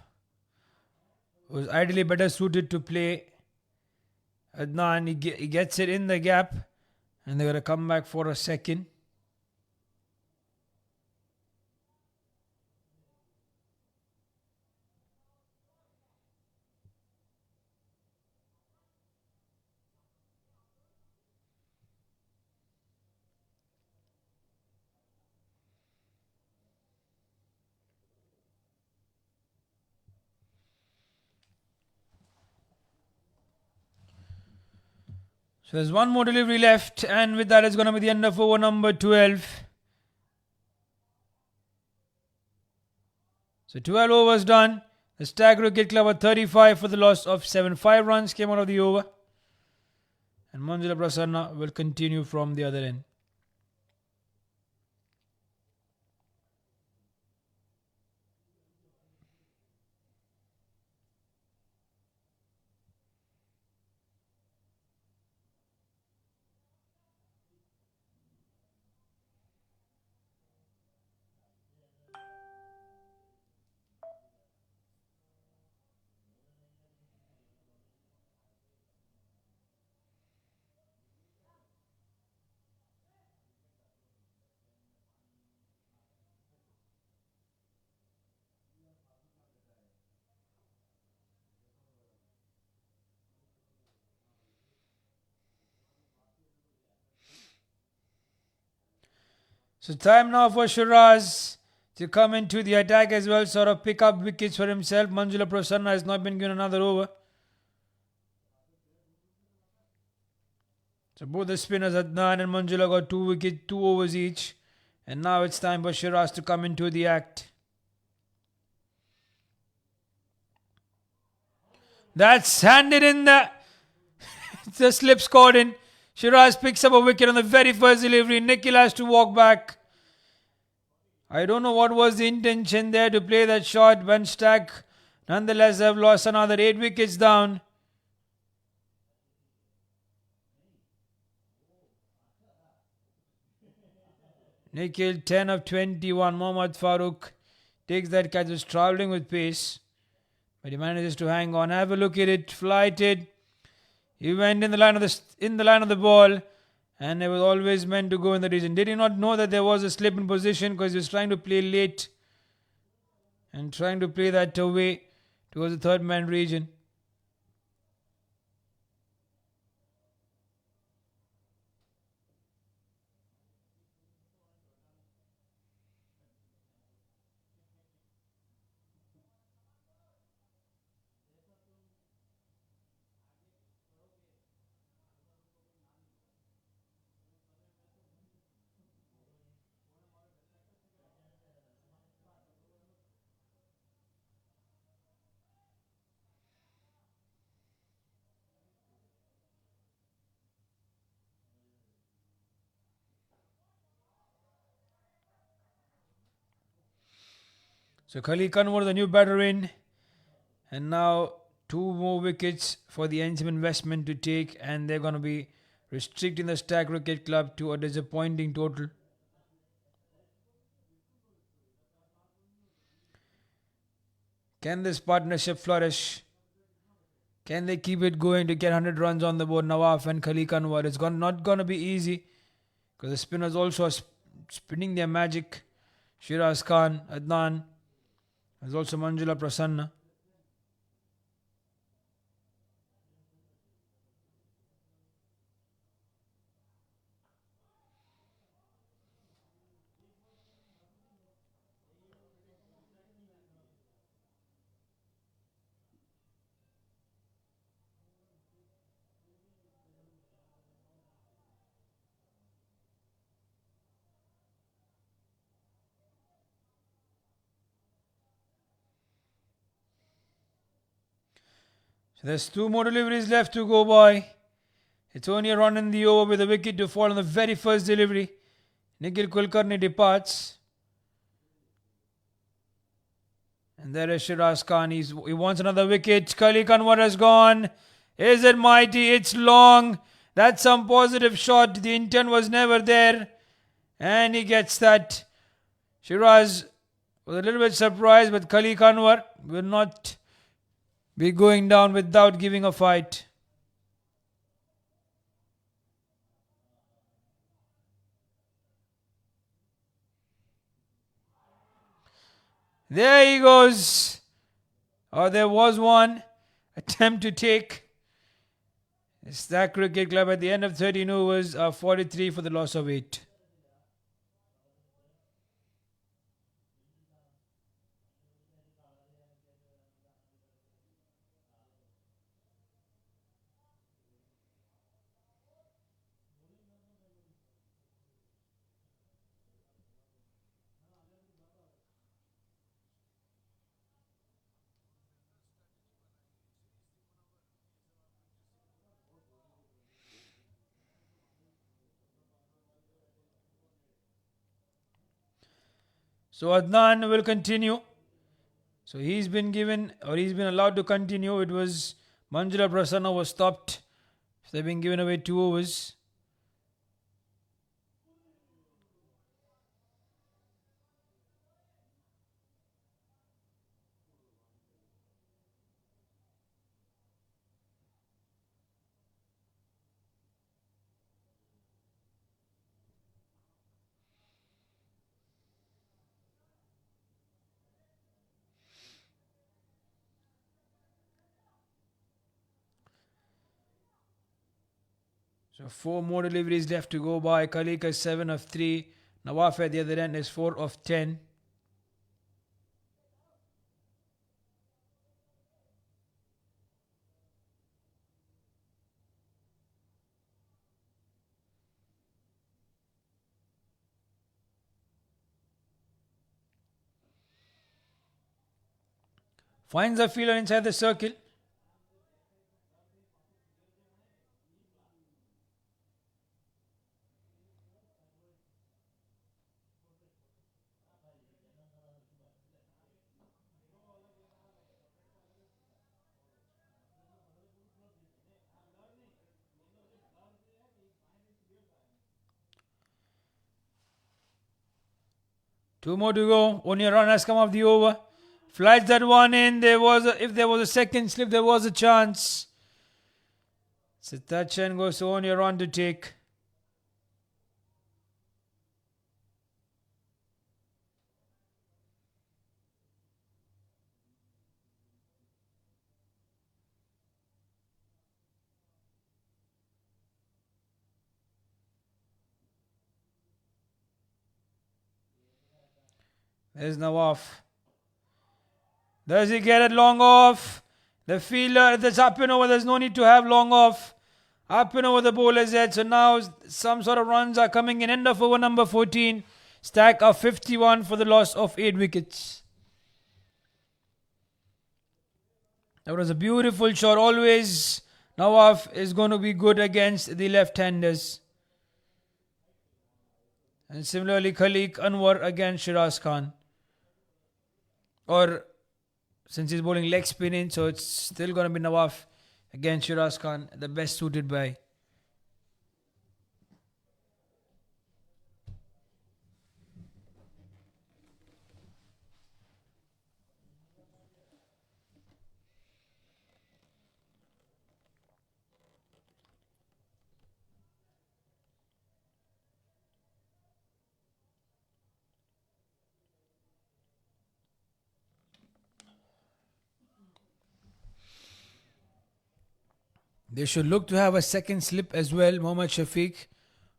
who's ideally better suited to play Adnan. He gets it in the gap, and they're going to come back for a second. So there's 1 more delivery left, and with that, it's going to be the end of over number 12. So 12 overs done. The Stag Cricket Club at 35 for the loss of 7. 5 runs came out of the over. And Manjula Prasanna will continue from the other end. So time now for Shiraz to come into the attack as well, sort of pick up wickets for himself. Manjula Prasanna has not been given another over. So both the spinners Adnan and Manjula got 2 wickets, 2 overs each. And now it's time for Shiraz to come into the act. That's handed in the slip scored in. Shiraz picks up a wicket on the very first delivery. Nikhil has to walk back. I don't know what was the intention there to play that shot. When Stack nonetheless have lost another 8 wickets down. Nikhil 10 of 21. Mohammad Farooq takes that catch, was travelling with pace. But he manages to hang on. Have a look at it. Flighted. He went in the line of the ball, and it was always meant to go in the region. Did he not know that there was a slip in position because he was trying to play late and trying to play that away towards the third man region? So Khali Kanwar, the new batter in. And now 2 more wickets for the NCM investment to take, and they're going to be restricting the Stack Cricket Club to a disappointing total. Can this partnership flourish? Can they keep it going to get 100 runs on the board? Nawaf and Khalik Anwar. It's not going to be easy because the spinners also are spinning their magic. Shiraz Khan, Adnan. There's also Manjula Prasanna. So there's 2 more deliveries left to go by. It's only a run in the over with a wicket to fall on the very first delivery. Nikhil Kulkarni departs. And there is Shiraz Khan. He wants another wicket. Khalik Anwar has gone. Is it mighty? It's long. That's some positive shot. The intent was never there. And he gets that. Shiraz was a little bit surprised, but Khalik Anwar will not be going down without giving a fight. There he goes. Oh, there was one attempt to take Stack Cricket Club at the end of 13 overs, 43 for the loss of 8. So Adnan will continue. So he's been allowed to continue. It was Manjula Prasanna was stopped. So they've been given away 2 overs. So 4 more deliveries left to go by. Khalik is 7 of 3. Nawaf at the other end is 4 of 10. Finds a fielder inside the circle. Two more to go. Only a run has come off the over. Flies that one in. If there was a second slip, there was a chance. It's a touch and go. So only a run to take. There's Nawaf. Does he get it long off? The fielder, that's up and over. There's no need to have long off. Up and over the bowler's head. So now some sort of runs are coming in. End of over number 14. Stack of 51 for the loss of 8 wickets. That was a beautiful shot. Always Nawaf is going to be good against the left-handers. And similarly Khalik Anwar against Shiraz Khan. Or since he's bowling leg spin in, so it's still going to be Nawaf against Shiraz Khan, the best suited by. They should look to have a second slip as well. Mohammad Shafiq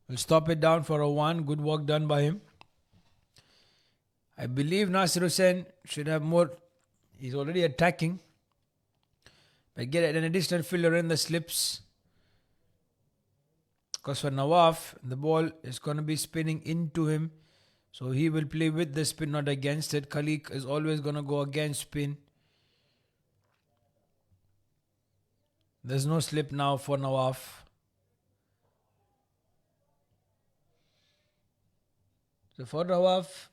will stop it down for a 1. Good work done by him. I believe Nasir Hussain should have more. He's already attacking. But get an additional filler in the slips. Because for Nawaf, the ball is going to be spinning into him. So he will play with the spin, not against it. Khalik is always going to go against spin. There's no slip now for Nawaf. So for Nawaf,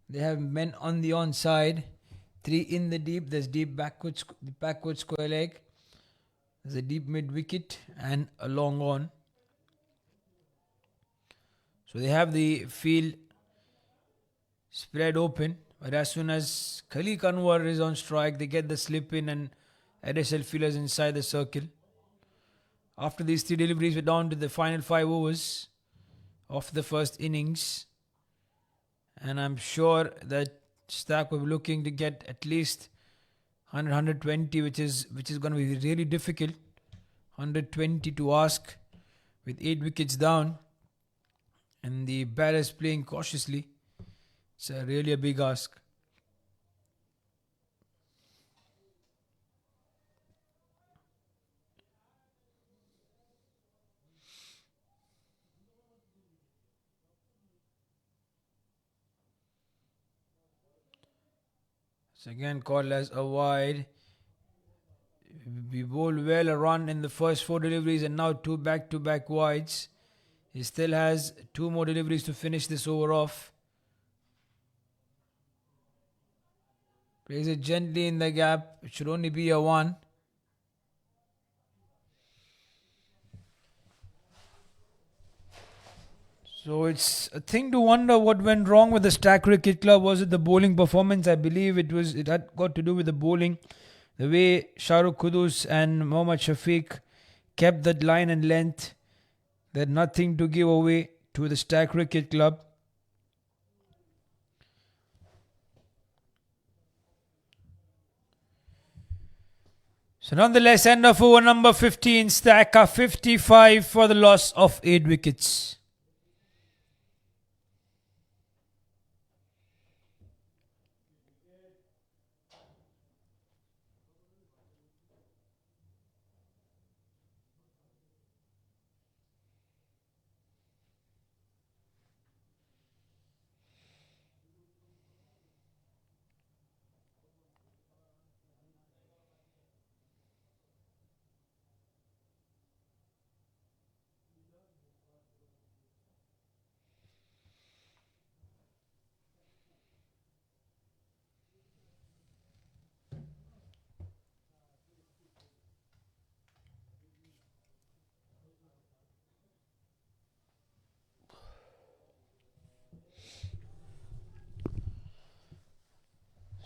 they have men on the onside. 3 in the deep. There's deep backward square leg. There's a deep mid wicket and a long on. So they have the field spread open. But as soon as Khalik Anwar is on strike, they get the slip in and additional fielders inside the circle. After these 3 deliveries, we're down to the final 5 overs of the first innings. And I'm sure that Stack will be looking to get at least 100, 120, which is going to be really difficult. 120 to ask with 8 wickets down. And the batters playing cautiously. It's really a big ask. It's again called as a wide. We bowled well a run in the first 4 deliveries and now 2 back-to-back wides. He still has 2 more deliveries to finish this over off. Plays it gently in the gap. It should only be a 1. So it's a thing to wonder what went wrong with the Stack Cricket Club. Was it the bowling performance? I believe it had got to do with the bowling. The way Shahrukh Kudus and Mohammad Shafiq kept that line and length. They had nothing to give away to the Stack Cricket Club. So nonetheless, end of over number 15. Stack are 55 for the loss of 8 wickets.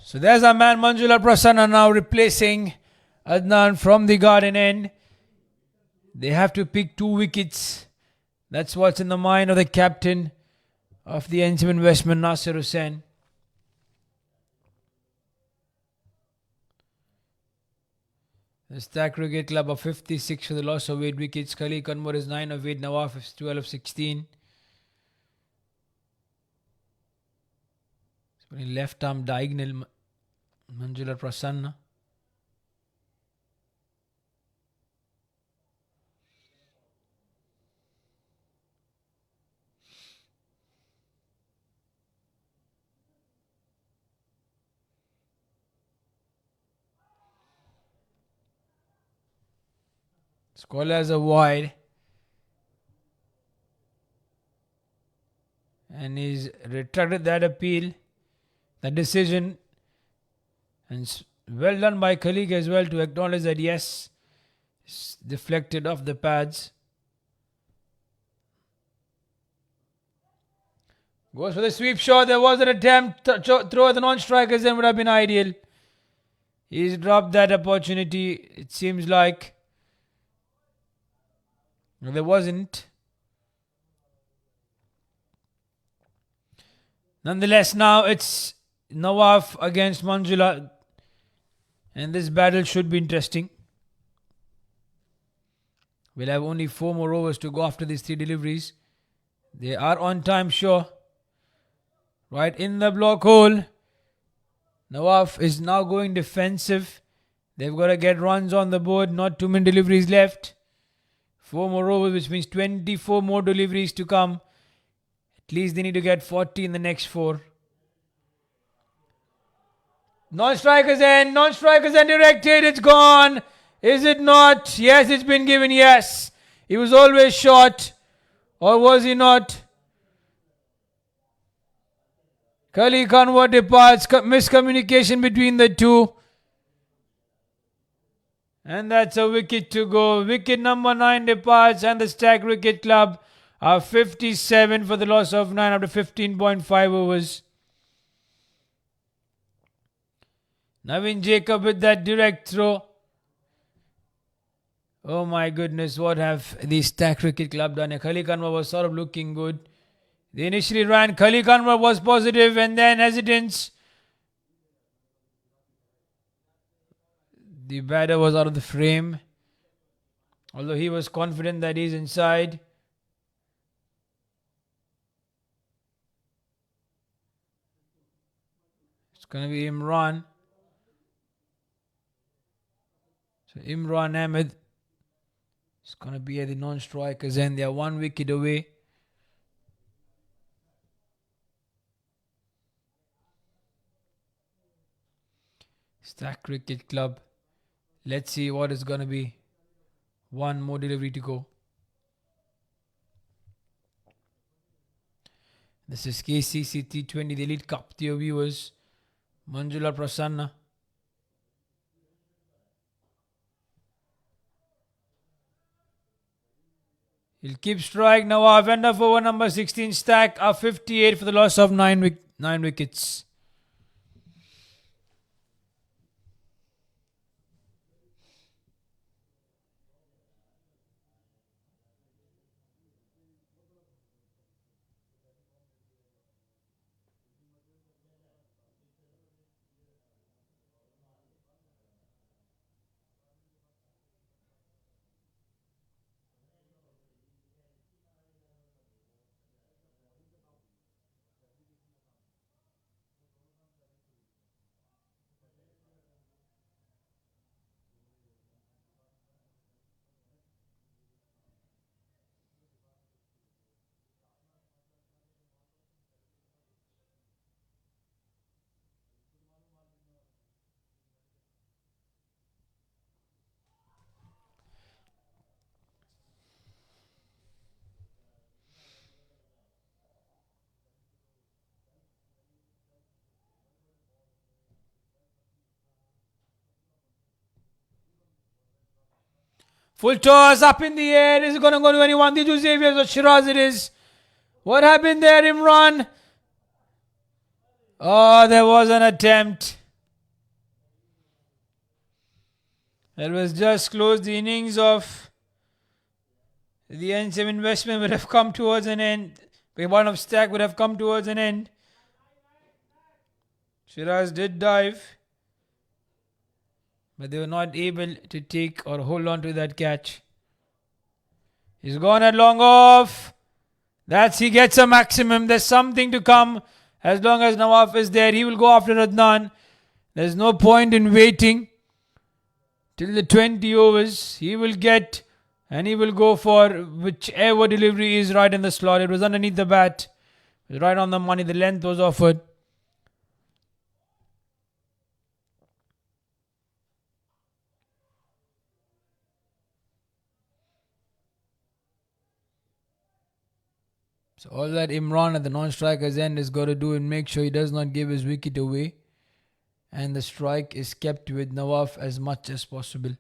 So there's our man Manjula Prasanna now replacing Adnan from the garden end. They have to pick 2 wickets. That's what's in the mind of the captain of the NCM investment, Nasir Hussain. The Stack Cricket Club are 56 for the loss of 8 wickets. Khalik Anwar is 9 of 8. Nawaf is 12 of 16. Left arm diagonal, Manjula Prasanna. Scorer as a wide. And he's retracted that appeal, that decision, and Well done by colleague as well to acknowledge that yes, it's deflected off the pads. Goes for the sweep shot. There was an attempt to throw at the non-strikers and would have been ideal. He's dropped that opportunity. It seems like there wasn't. Nonetheless, now it's Nawaf against Manjula. And this battle should be interesting. We'll have only 4 more overs to go after these 3 deliveries. They are on time, sure. Right in the block hole. Nawaf is now going defensive. They've got to get runs on the board. Not too many deliveries left. 4 more overs, which means 24 more deliveries to come. At least they need to get 40 in the next 4. Non-strikers end. Non-strikers end directed. It's gone. Is it not? Yes, it's been given. Yes. He was always short. Or was he not? Kali Kanwa departs. Miscommunication between the two. And that's a wicket to go. Wicket number 9 departs. And the Stack Cricket Club are 57 for the loss of 9 after 15.5 overs. Naveen Jacob with that direct throw. Oh my goodness, what have the Stack Cricket Club done? Khali Kanwar was sort of looking good. They initially ran. Khali Kanwar was positive and then hesitance. The batter was out of the frame. Although he was confident that he's inside. It's going to be Imran. So Imran Ahmed is going to be at the non-strikers and they are 1 wicket away. Stack Cricket Club. Let's see what is going to be. 1 more delivery to go. This is KCC T20, the Elite Cup, dear viewers. Manjula Prasanna. He'll keep strike. Nawaf end of over number 16. Stack are 58 for the loss of 9 wickets. Full toss up in the air. Is it going to go to anyone? Did you Xavier or Shiraz it is? What happened there, Imran? Oh, there was an attempt. It was just close. The innings of the NCM investment would have come towards an end. One of Stack would have come towards an end. Shiraz did dive. But they were not able to take or hold on to that catch. He's gone at long off. He gets a maximum. There's something to come. As long as Nawaf is there, he will go after Adnan. There's no point in waiting till the 20 overs. He will get and he will go for whichever delivery is right in the slot. It was underneath the bat. It was right on the money. The length was offered. So all that Imran at the non-striker's end is got to do and make sure he does not give his wicket away. and the strike is kept with Nawaf as much as possible.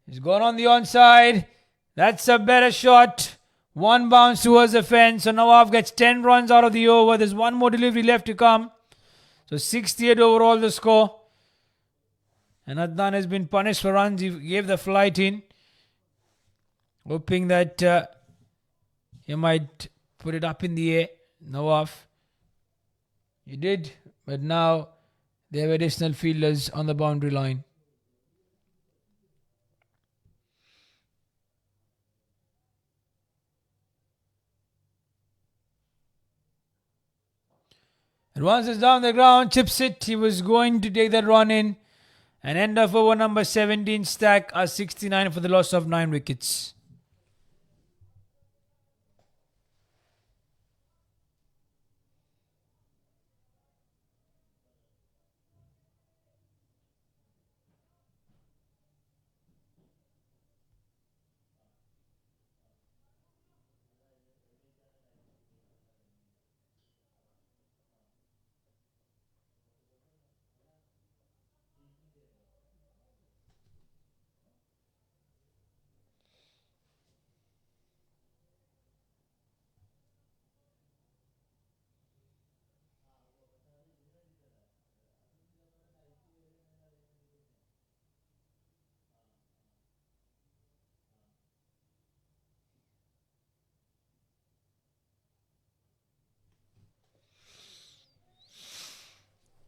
He's gone on the onside. That's a better shot. One bounce towards the fence. So Nawaf gets 10 runs out of the over. There's one more delivery left to come. So 68 overall the score. And Adnan has been punished for runs. He gave the flight in, hoping that he might put it up in the air. Nawaf. He did, but now they have additional fielders on the boundary line. And once it's down the ground, chips it. He was going to take that run in. And end of over number 17 stack are 69 for the loss of 9 wickets.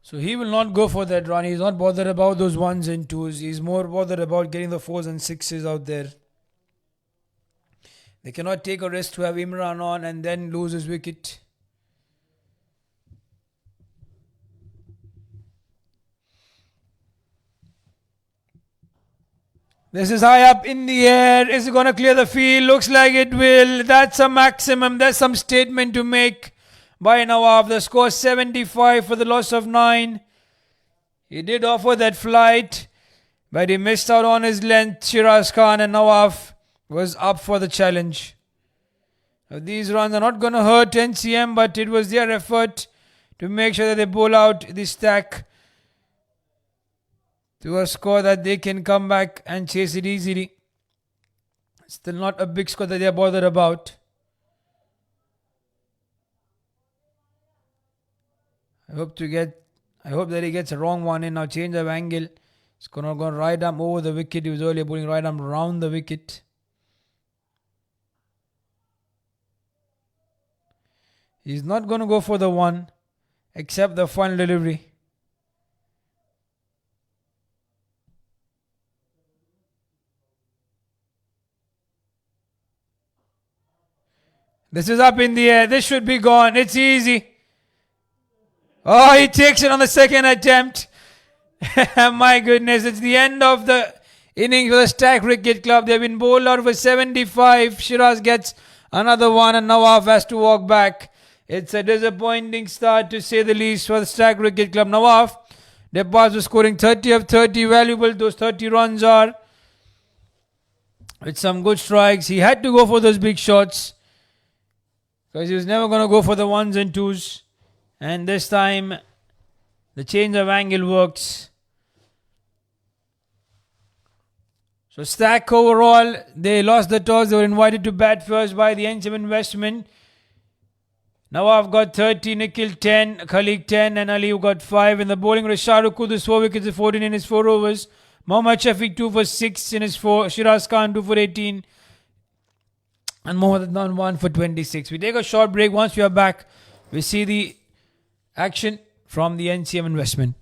So he will not go for that run. He's not bothered about those ones and twos. He's more bothered about getting the fours and sixes out there. They cannot take a risk to have Imran on and then lose his wicket. This is high up in the air. Is it going to clear the field? Looks like it will. That's a maximum. There's some statement to make by Nawaf. The score 75 for the loss of 9. He did offer that flight, but he missed out on his length. Shiraz Khan, and Nawaf was up for the challenge. Now, these runs are not going to hurt NCM, but it was their effort to make sure that they bowl out the stack to a score that they can come back and chase it easily. Still not a big score that they are bothered about. I hope that he gets a wrong one in. Now change of angle. It's going to go right arm over the wicket. He was earlier pulling right arm round the wicket. He's not going to go for the one, except the final delivery. This is up in the air. This should be gone. It's easy. Oh, he takes it on the second attempt. My goodness, it's the end of the innings for the Stack Cricket Club. They've been bowled out for 75. Shiraz gets another one and Nawaf has to walk back. It's a disappointing start, to say the least, for the Stack Cricket Club. Nawaf, Debars was scoring 30 of 30. Valuable those 30 runs are, with some good strikes. He had to go for those big shots because he was never going to go for the ones and twos. And this time, the change of angle works. So Stack overall, they lost the toss. They were invited to bat first by the NCM Investment. Nawaf got 30, Nikhil 10, Khalik 10, and Ali got 5. In the bowling, Rashad Qudus 4 wickets, 14 in his 4 overs. Mohammad Shafiq 2 for 6 in his 4. Shiraz Khan 2 for 18. And Mohammad Adnan 1 for 26. We take a short break. Once we are back, we see the action from the NCM Investment.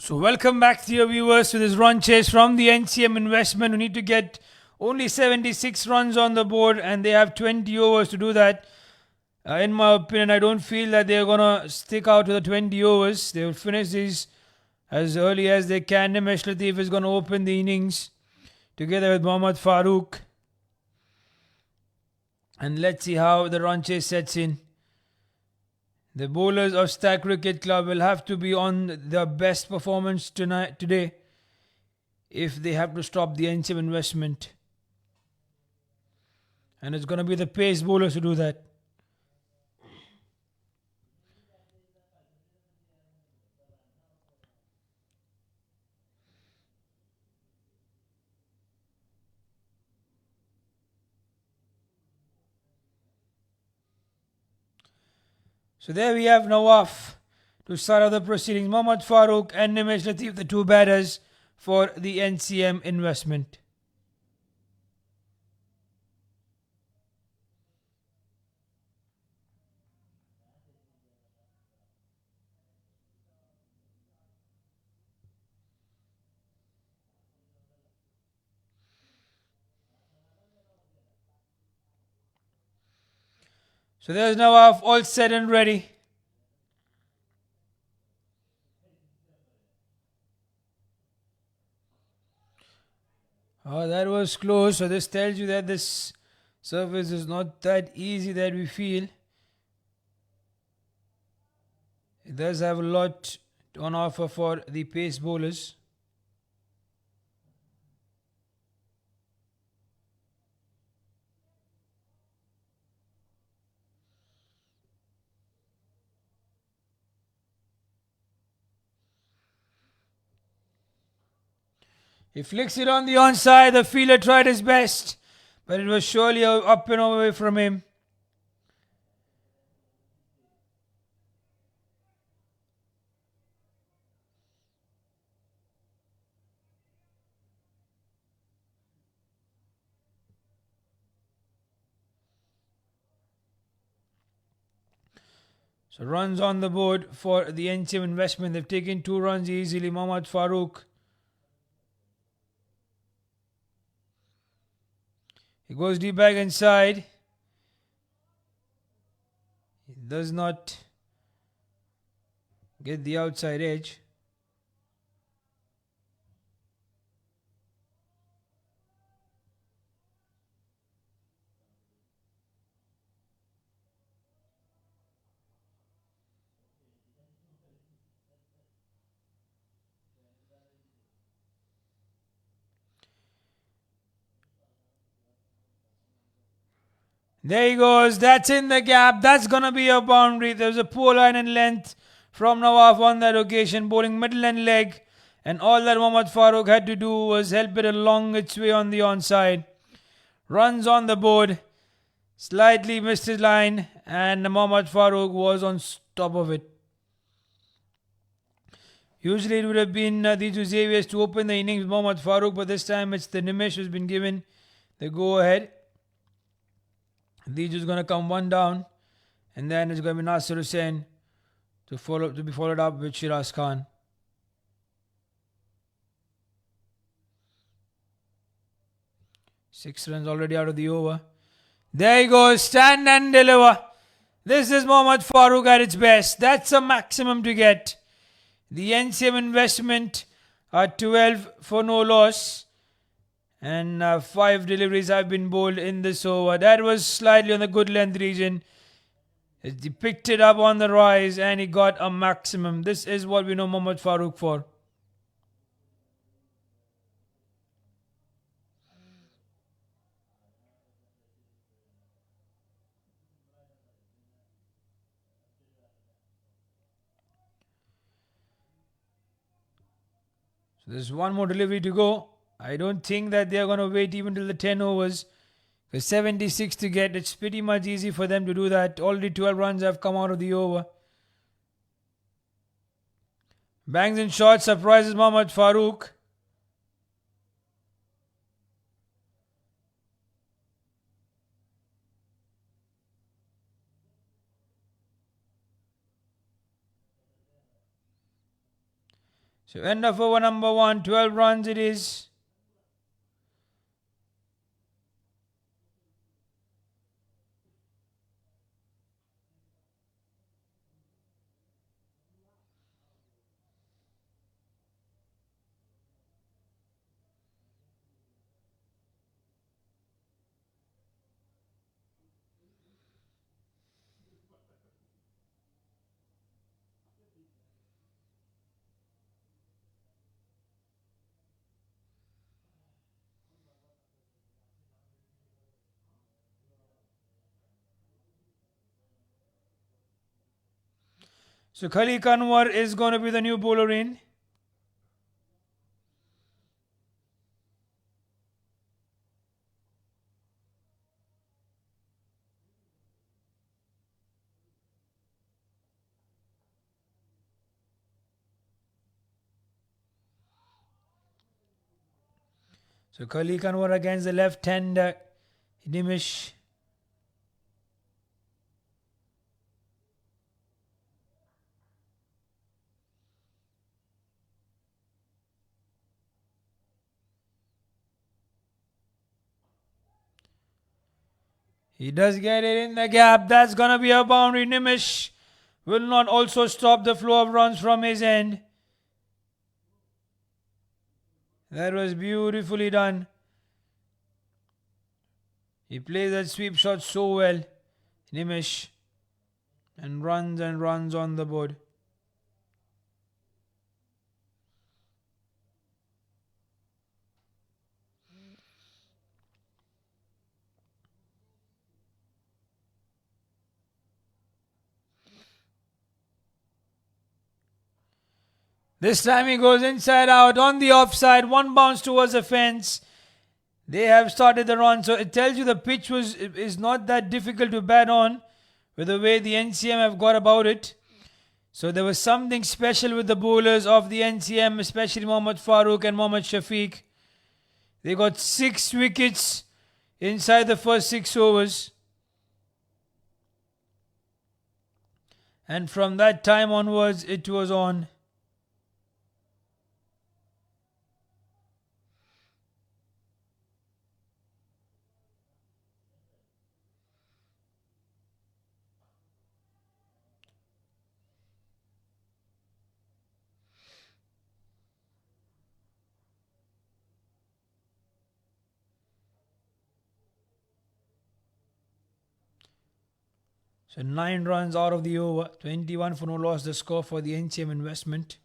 So, welcome back to your viewers to this run chase from the NCM investment. We need to get only 76 runs on the board, and they have 20 overs to do that. In my opinion, I don't feel that they're gonna stick out to the 20 overs. They will finish these as early as they can. Nimesh Latif is gonna open the innings together with Mohammad Farooq. And let's see how the run chase sets in. The bowlers of Stack Cricket Club will have to be on their best performance today if they have to stop the NCM investment. And it's going to be the pace bowlers to do that. So there we have Nawaf to start off the proceedings. Mohammad Farooq and Nimesh Latif, the two batters for the NCM investment. So there's Nawaf all set and ready. Oh, that was close. So this tells you that this surface is not that easy that we feel. It does have a lot on offer for the pace bowlers. He flicks it on the onside. The fielder tried his best, but it was surely up and away from him. So runs on the board for the NCM investment. They've taken 2 runs easily. Mohammad Farooq. He goes deep back inside. He does not get the outside edge. There he goes. That's in the gap. That's going to be a boundary. There was a poor line and length from Nawaf on that occasion, bowling middle and leg. And all that Mohammad Farooq had to do was help it along its way on the onside. Runs on the board. Slightly missed his line, and Mohammad Farooq was on top of it. Usually it would have been the two Xaviers to open the innings with Mohammad Farooq, but this time it's the Nimesh who's been given the go ahead. These is going to come one down, and then it's going to be Nasir Hussain to be followed up with Shiraz Khan. Six runs already out of the over. There he goes, stand and deliver. This is Mohammad Farooq at its best. That's a maximum to get. The NCM investment are 12 for no loss. And 5 deliveries have been bowled in this over. That was slightly on the good length region. He picked it up on the rise and he got a maximum. This is what we know Mohammad Farooq for. So there's one more delivery to go. I don't think that they're going to wait even till the 10 overs. Because 76 to get, it's pretty much easy for them to do that. Already 12 runs have come out of the over. Bangs and shot surprises Mohammad Farooq. So end of over number 1, 12 runs it is. So Khali Kanwar is going to be the new bowler in. So Khali Kanwar against the left-hander Nimish. He does get it in the gap. That's going to be a boundary. Nimish will not also stop the flow of runs from his end. That was beautifully done. He plays that sweep shot so well, Nimish. And runs on the board. This time he goes inside out on the offside. One bounce towards the fence. They have started the run. So it tells you the pitch is not that difficult to bat on with the way the NCM have got about it. So there was something special with the bowlers of the NCM, especially Mohammad Farooq and Mohammad Shafiq. They got 6 wickets inside the first 6 overs. And from that time onwards, it was on. So 9 runs out of the over. 21 for no loss, the score for the NCM investment.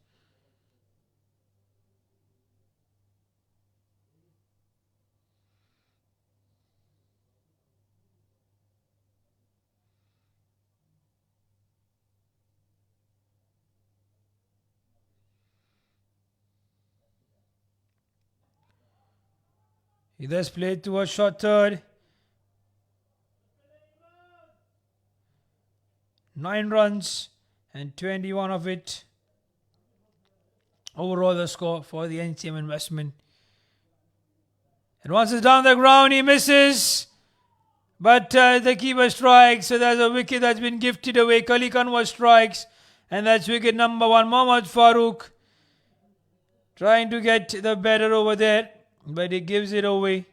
He thus played to a short third. 9 runs and 21 of it. Overall, the score for the NCM investment. And once it's down the ground, he misses. But the keeper strikes. So there's a wicket that's been gifted away. Khali Kanwar strikes. And that's wicket number 1. Mohammad Farooq trying to get the better over there. But he gives it away.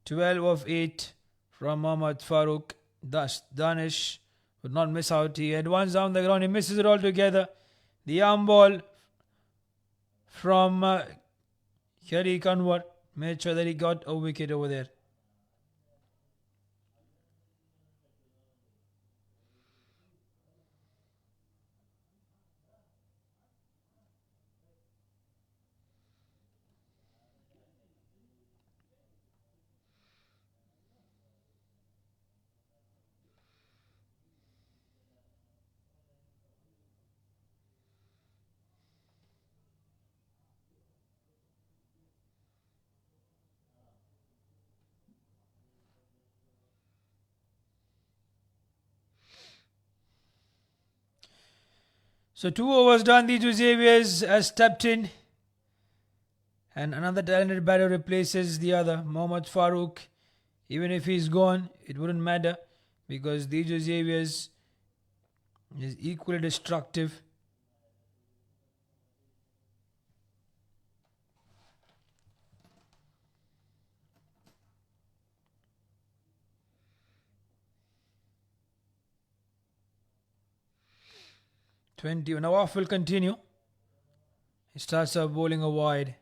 "12 of 8 from Mohammad Farooq. Thus, Danish would not miss out. He had once down the ground. He misses it altogether. The arm ball from Khali Kanwar made sure that he got a wicket over there. So 2 overs done. The two Xaviers has stepped in And another talented batter replaces the other, Mohammad Farooq. Even if he's gone, it wouldn't matter because Dejo Xavier's is equally destructive. Nawaf will continue. He starts off bowling a wide.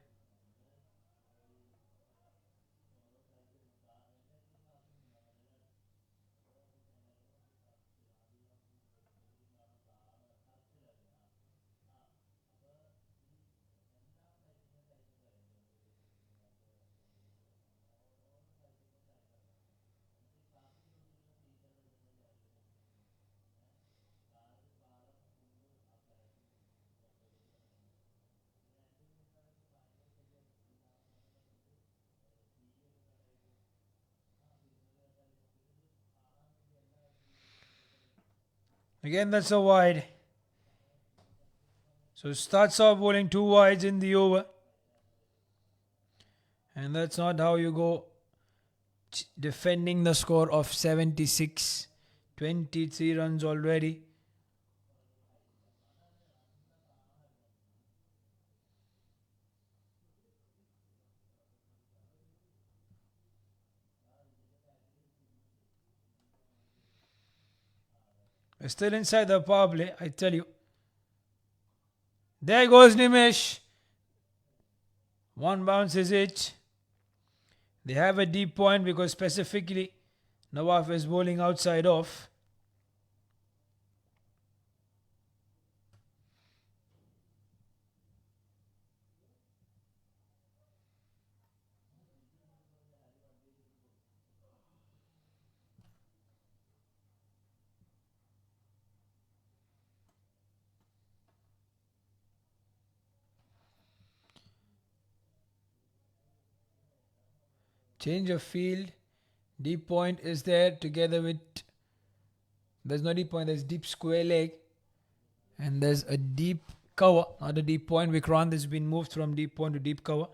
Again, that's a wide. So starts off bowling two wides in the over. And that's not how you go defending the score of 76. 23 runs already. We're still inside the power play, I tell you. There goes Nimesh. One bounce is it. They have a deep point because specifically Nawaf is bowling outside off. Change of field. Deep point is there together with. There's no deep point, there's deep square leg. And there's a deep cover, not a deep point. Vikrant has been moved from deep point to deep cover.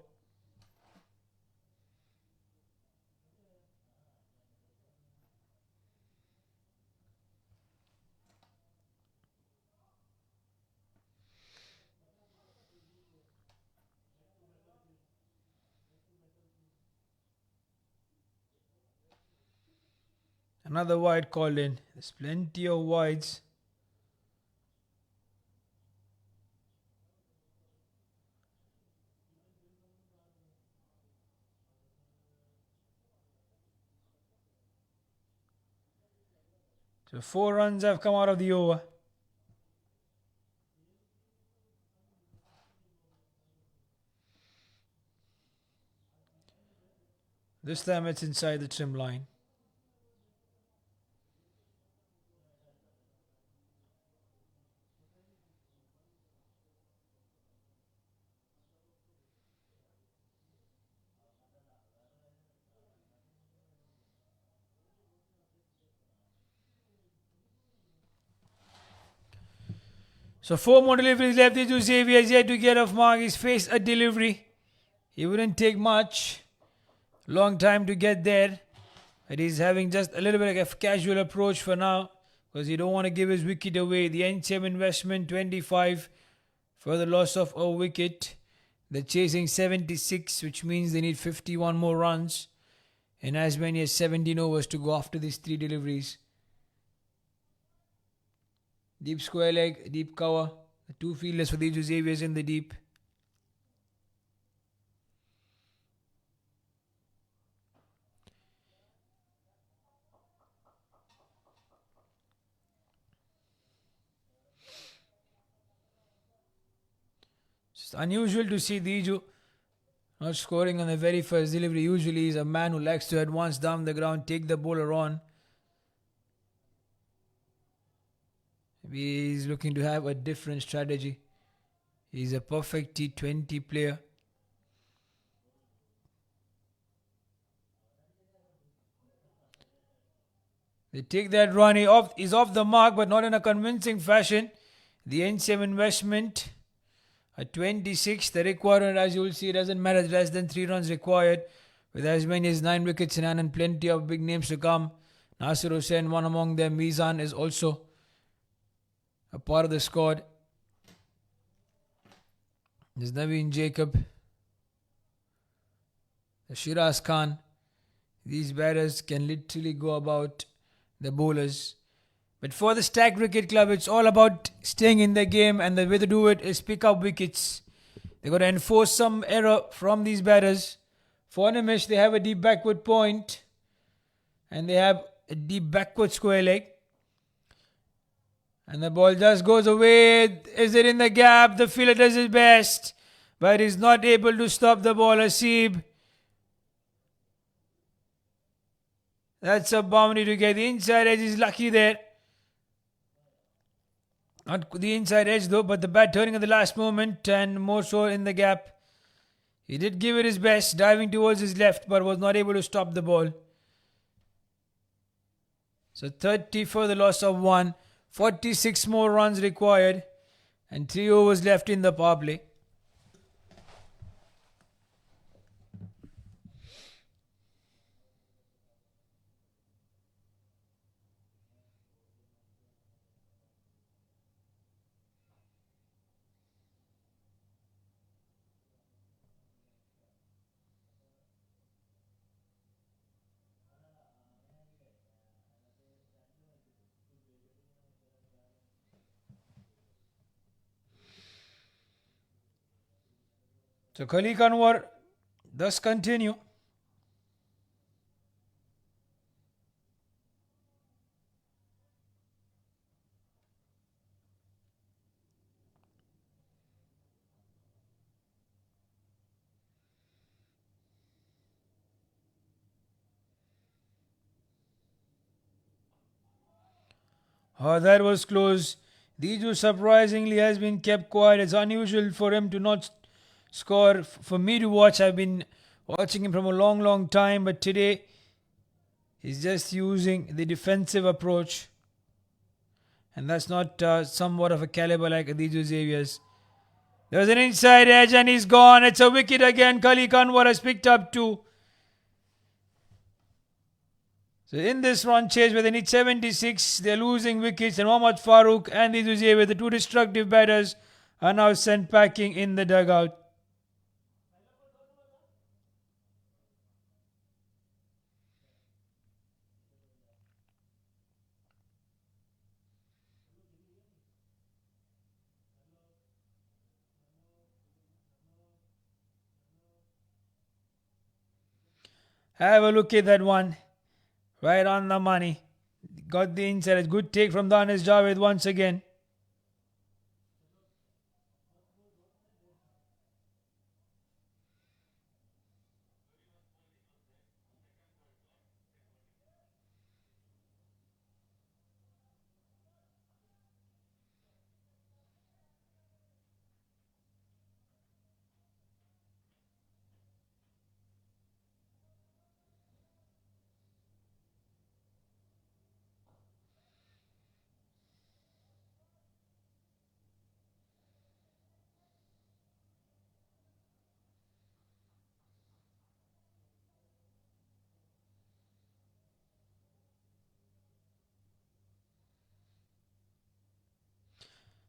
Another wide called in. There's plenty of wides. So 4 runs have come out of the over. This time it's inside the trim line. So 4 more deliveries left. Dejo Xavier has yet to get off mark. He's faced a delivery. He wouldn't take much. Long time to get there. But he's having just a little bit of a casual approach for now. Because he don't want to give his wicket away. The NCM investment 25 for the loss of a wicket. They're chasing 76, which means they need 51 more runs. And as many as 17 overs to go after these 3 deliveries. Deep square leg, deep cover. The 2 fielders for Dejo Xavier's in the deep. It's unusual to see Dejo not scoring on the very first delivery. Usually he's a man who likes to advance down the ground, take the bowler on. Maybe he's looking to have a different strategy. He's a perfect T20 player. They take that run. He's off the mark, but not in a convincing fashion. The NCM investment At 26, the requirement, as you will see, doesn't matter. Less than 3 runs required, with as many as 9 wickets in hand and plenty of big names to come. Nasir Hussain, one among them. Mizan is also a part of the squad. There's Naveen Jacob, the Shiraz Khan. These batters can literally go about the bowlers. But for the Stack Cricket Club, it's all about staying in the game, and the way to do it is pick up wickets. They've got to enforce some error from these batters. For Nimish, they have a deep backward point, and they have a deep backward square leg. And the ball just goes away. Is it in the gap? The fielder does his best, but he's not able to stop the ball. Asib. That's a boundary to get the inside edge. Is lucky there. Not the inside edge though, but the bat turning at the last moment and more so in the gap. He did give it his best, diving towards his left, but was not able to stop the ball. So 30 for the loss of 1. 46 more runs required and 3 overs left in the power play. So Khali Kanwar thus continue. Oh, that was close. Diju surprisingly has been kept quiet. It's unusual for him to not score. For me to watch, I've been watching him from a long time, but today he's just using the defensive approach, and that's not somewhat of a caliber like Adiju Xavier's. There's an inside edge and he's gone. It's a wicket again. Khali Kanwar has picked up 2. So in this run chase where they need 76, they're losing wickets, and Mohammad Farooq and Adiju Xavier, the 2 destructive batters, are now sent packing in the dugout. Have a look at that one. Right on the money. Got the inside. A good take from Danis Javed once again.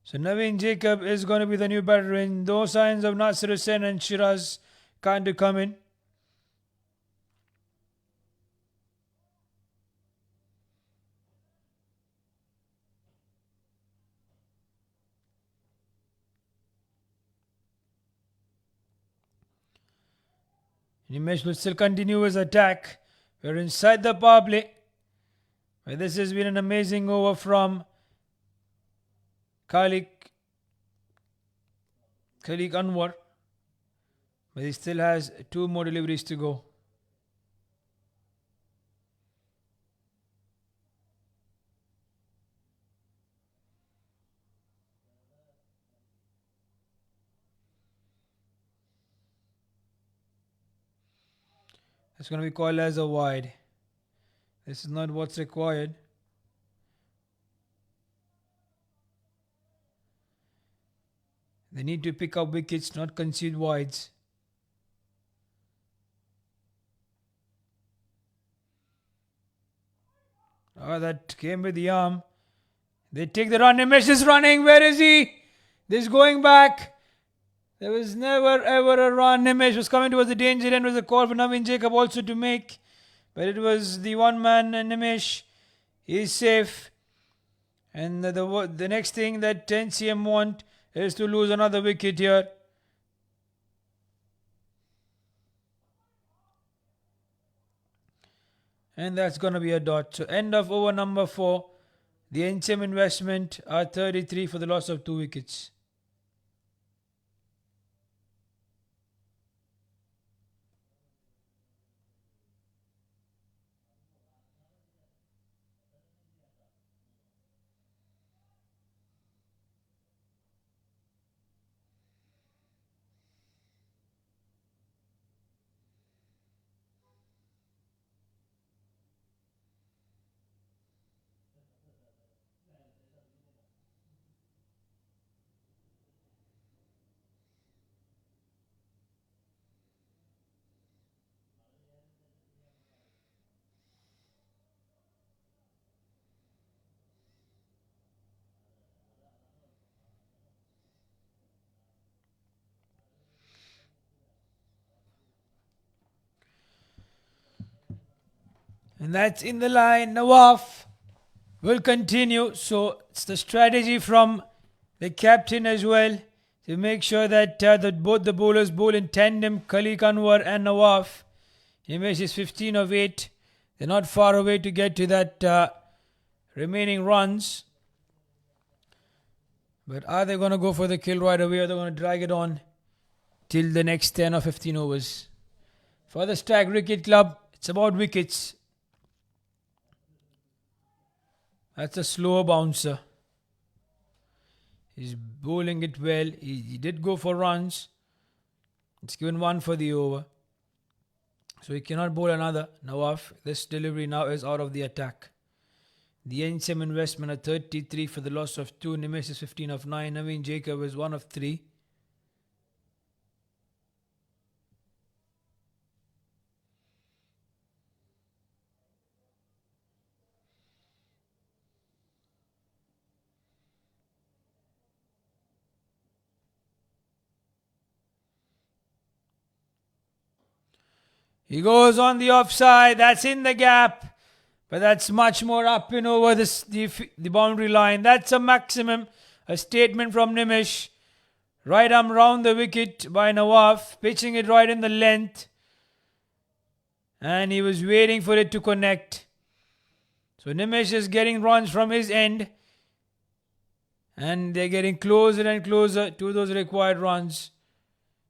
So Naveen Jacob is going to be the new batter in. No signs of Nasir Hussain and Shiraz Khan to come in. Nimesh will still continue his attack. We're inside the power play, where this has been an amazing over from Khalik Anwar, but he still has 2 more deliveries to go. It's going to be called as a wide. This is not what's required. They need to pick up wickets, not concede wides. Oh, that came with the arm. They take the run. Nimesh is running. Where is he? This going back. There was never ever a run. Nimesh was coming towards the danger end. Was a call for Naveen Jacob also to make. But it was the one man Nimesh. He's safe. And the next thing that NCM want is to lose another wicket here. And that's going to be a dot. So end of over number 4. The NCM investment are 33 for the loss of 2 wickets. And that's in the line. Nawaf will continue. So it's the strategy from the captain as well to make sure that both the bowlers bowl in tandem. Khalid Anwar and Nawaf. Himesh is 15 of 8. They're not far away to get to that remaining runs. But are they going to go for the kill right away, or are they going to drag it on till the next 10 or 15 overs? For the Stag Cricket Club, it's about wickets. That's a slower bouncer. He's bowling it well. He did go for runs. It's given 1 for the over. So he cannot bowl another. Nawaf, this delivery now is out of the attack. The NCM investment at 33 for the loss of 2. Nimesh is 15 of 9. Naveen Jacob is 1 of 3. He goes on the offside. That's in the gap. But that's much more up and over the boundary line. That's a maximum. A statement from Nimesh. Right arm round the wicket by Nawaf. Pitching it right in the length. And he was waiting for it to connect. So Nimesh is getting runs from his end. And they're getting closer and closer to those required runs.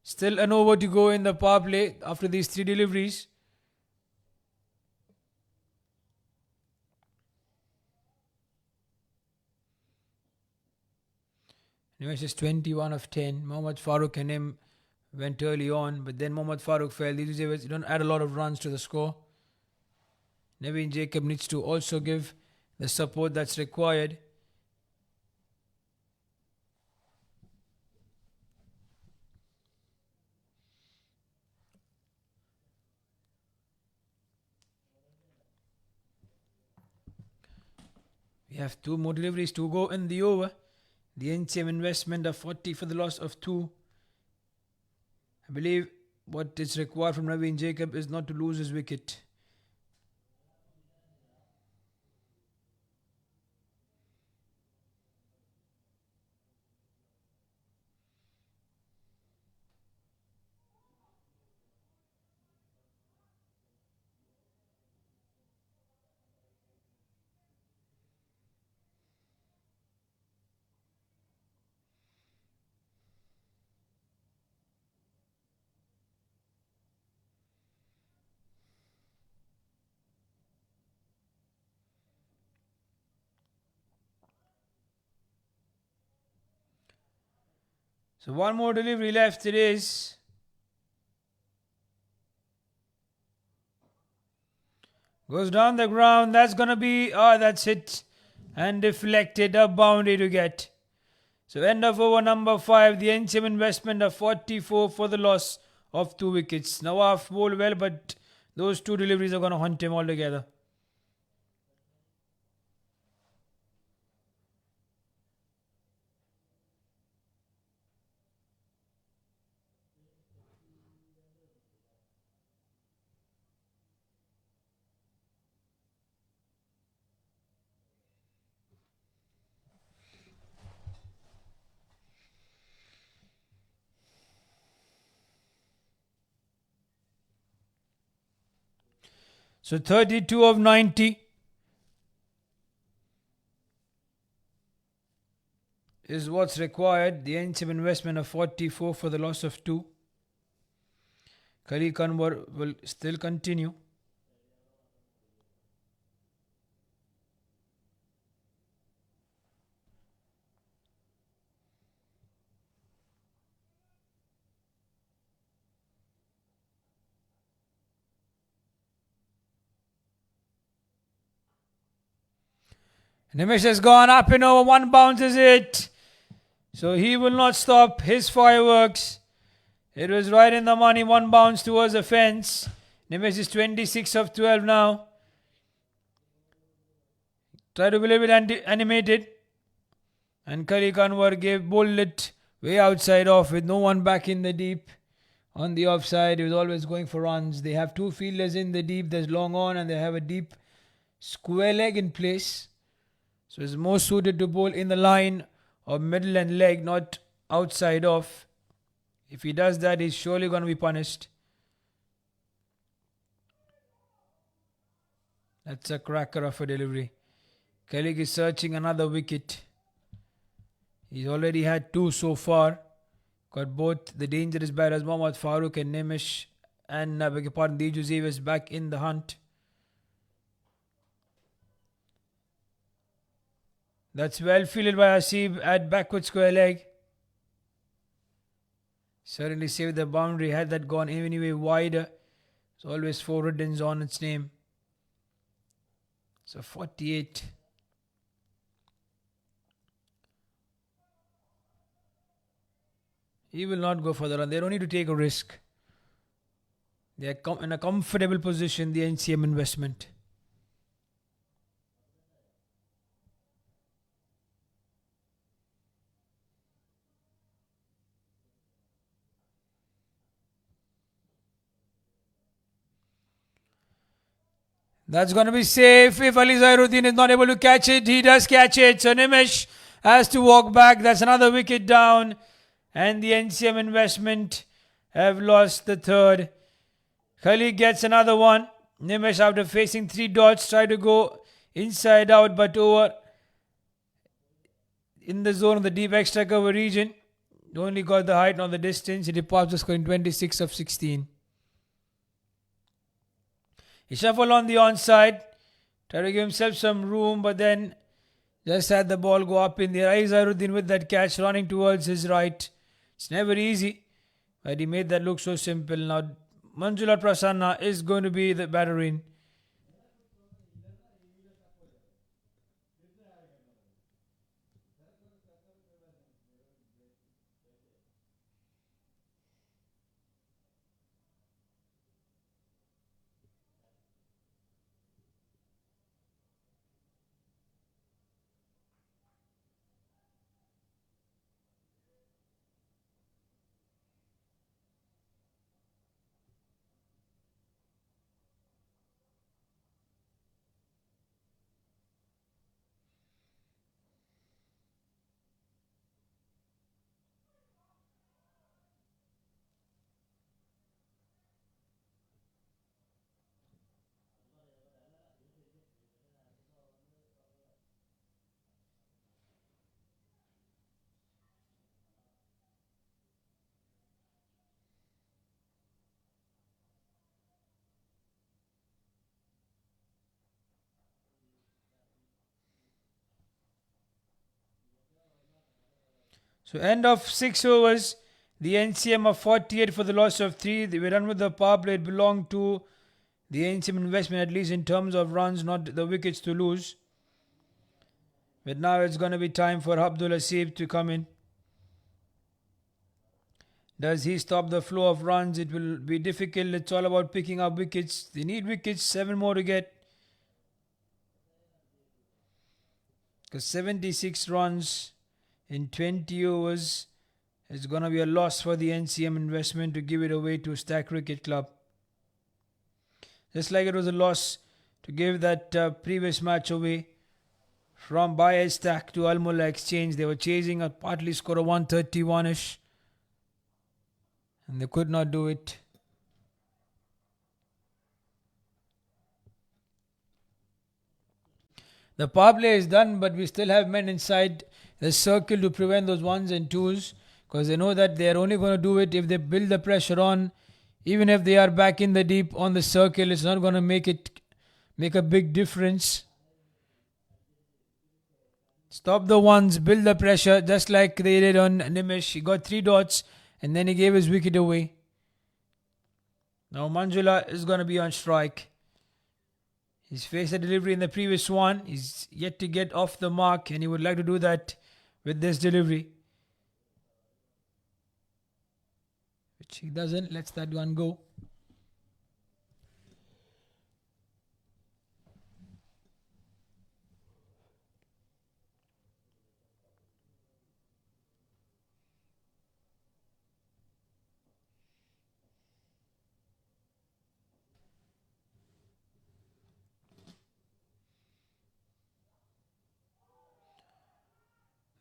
Still an over to go in the power play after these 3 deliveries. Nimesh is 21 of 10. Mohammad Farooq and him went early on, but then Mohammad Farooq fell. These overs don't add a lot of runs to the score. Naveen Jacob needs to also give the support that's required. We have 2 more deliveries to go in the over. The NCM investment of 40 for the loss of 2. I believe what is required from Naveen Jacob is not to lose his wicket. So 1 more delivery left it is. Goes down the ground. That's going to be, that's hit and deflected. A boundary to get. So end of over number 5, the NCM investment of 44 for the loss of 2 wickets. Nawaf bowled well, but those 2 deliveries are going to haunt him altogether. So 32 of 90 is what's required. The NCM investment of 44 for the loss of 2. Khalid Kanwar will still continue. Nimish has gone up and over, 1 bounce is it. So he will not stop his fireworks. It was right in the money, 1 bounce towards the fence. Nimish is 26 of 12 now. Try to be a little bit animated. And Khalid Kanwar bowled it way outside off with no one back in the deep. On the offside, he was always going for runs. They have 2 fielders in the deep. There's long on and they have a deep square leg in place. So it's more suited to bowl in the line of middle and leg, not outside off. If he does that, he's surely going to be punished. That's a cracker of a delivery. Khalid is searching another wicket. He's already had 2 so far. Got both the dangerous batters Mohammad Farooq and Nimish and Diju Xavier back in the hunt. That's well fielded by Hasib at backward square leg. Certainly saved the boundary. Had that gone anyway wider, it's always 4 riddens on its name. So 48. He will not go for the run. They don't need to take a risk. They are in a comfortable position, the NCM investment. That's going to be safe. If Ali Zairuddin is not able to catch it, he does catch it. So Nimish has to walk back. That's another wicket down. And the NCM investment have lost the 3rd. Khalid gets another one. Nimish, after facing 3 dots, try to go inside out, but over in the zone of the deep extra cover region. Only got the height, not the distance. He departs the score in 26 of 16. He shuffled on the onside, tried to give himself some room, but then just had the ball go up in the air. Zairuddin with that catch, running towards his right. It's never easy, but he made that look so simple. Now Manjula Prasanna is going to be the batter in. So end of 6 overs. The NCM of 48 for the loss of 3. They were done with the power play. It belonged to the NCM investment, at least in terms of runs, not the wickets to lose. But now it's going to be time for Abdul Hasib to come in. Does he stop the flow of runs? It will be difficult. It's all about picking up wickets. They need wickets, 7 more to get. Because 76 runs in 20 overs is going to be a loss for the NCM investment to give it away to Stack Cricket Club. Just like it was a loss to give that previous match away from Bayer Stack to Al Mullah Exchange. They were chasing a partly score of 131-ish. And they could not do it. The power play is done, but we still have men inside the circle to prevent those ones and twos, because they know that they are only going to do it if they build the pressure on. Even if they are back in the deep on the circle, it's not going to make a big difference. Stop the ones, build the pressure, just like they did on Nimish. He got 3 dots and then he gave his wicket away. Now Manjula is going to be on strike. He's faced a delivery in the previous one. He's yet to get off the mark and he would like to do that with this delivery. Which he doesn't. Lets that one go.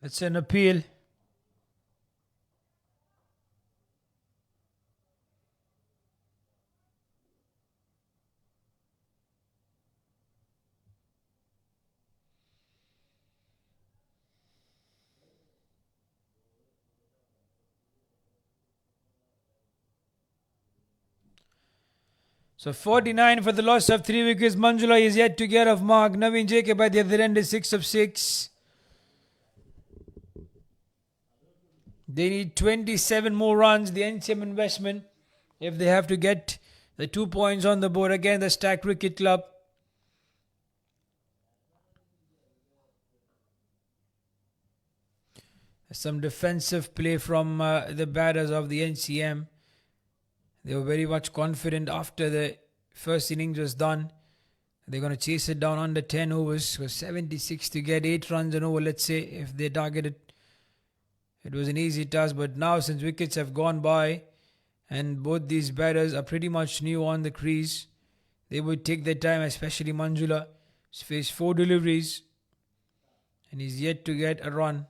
It's an appeal. So 49 for the loss of 3 wickets. Manjula is yet to get off mark. Naveen Jacob at the other end is 6 of 6. They need 27 more runs, the NCM investment, if they have to get the 2 points on the board. Again, the Stack Cricket Club. Some defensive play from the batters of the NCM. They were very much confident after the first innings was done. They're going to chase it down under 10 overs. It was 76 to get 8 runs an over, let's say, if they targeted. It was an easy task, but now since wickets have gone by and both these batters are pretty much new on the crease, they would take their time, especially Manjula. He's faced 4 deliveries and he's yet to get a run.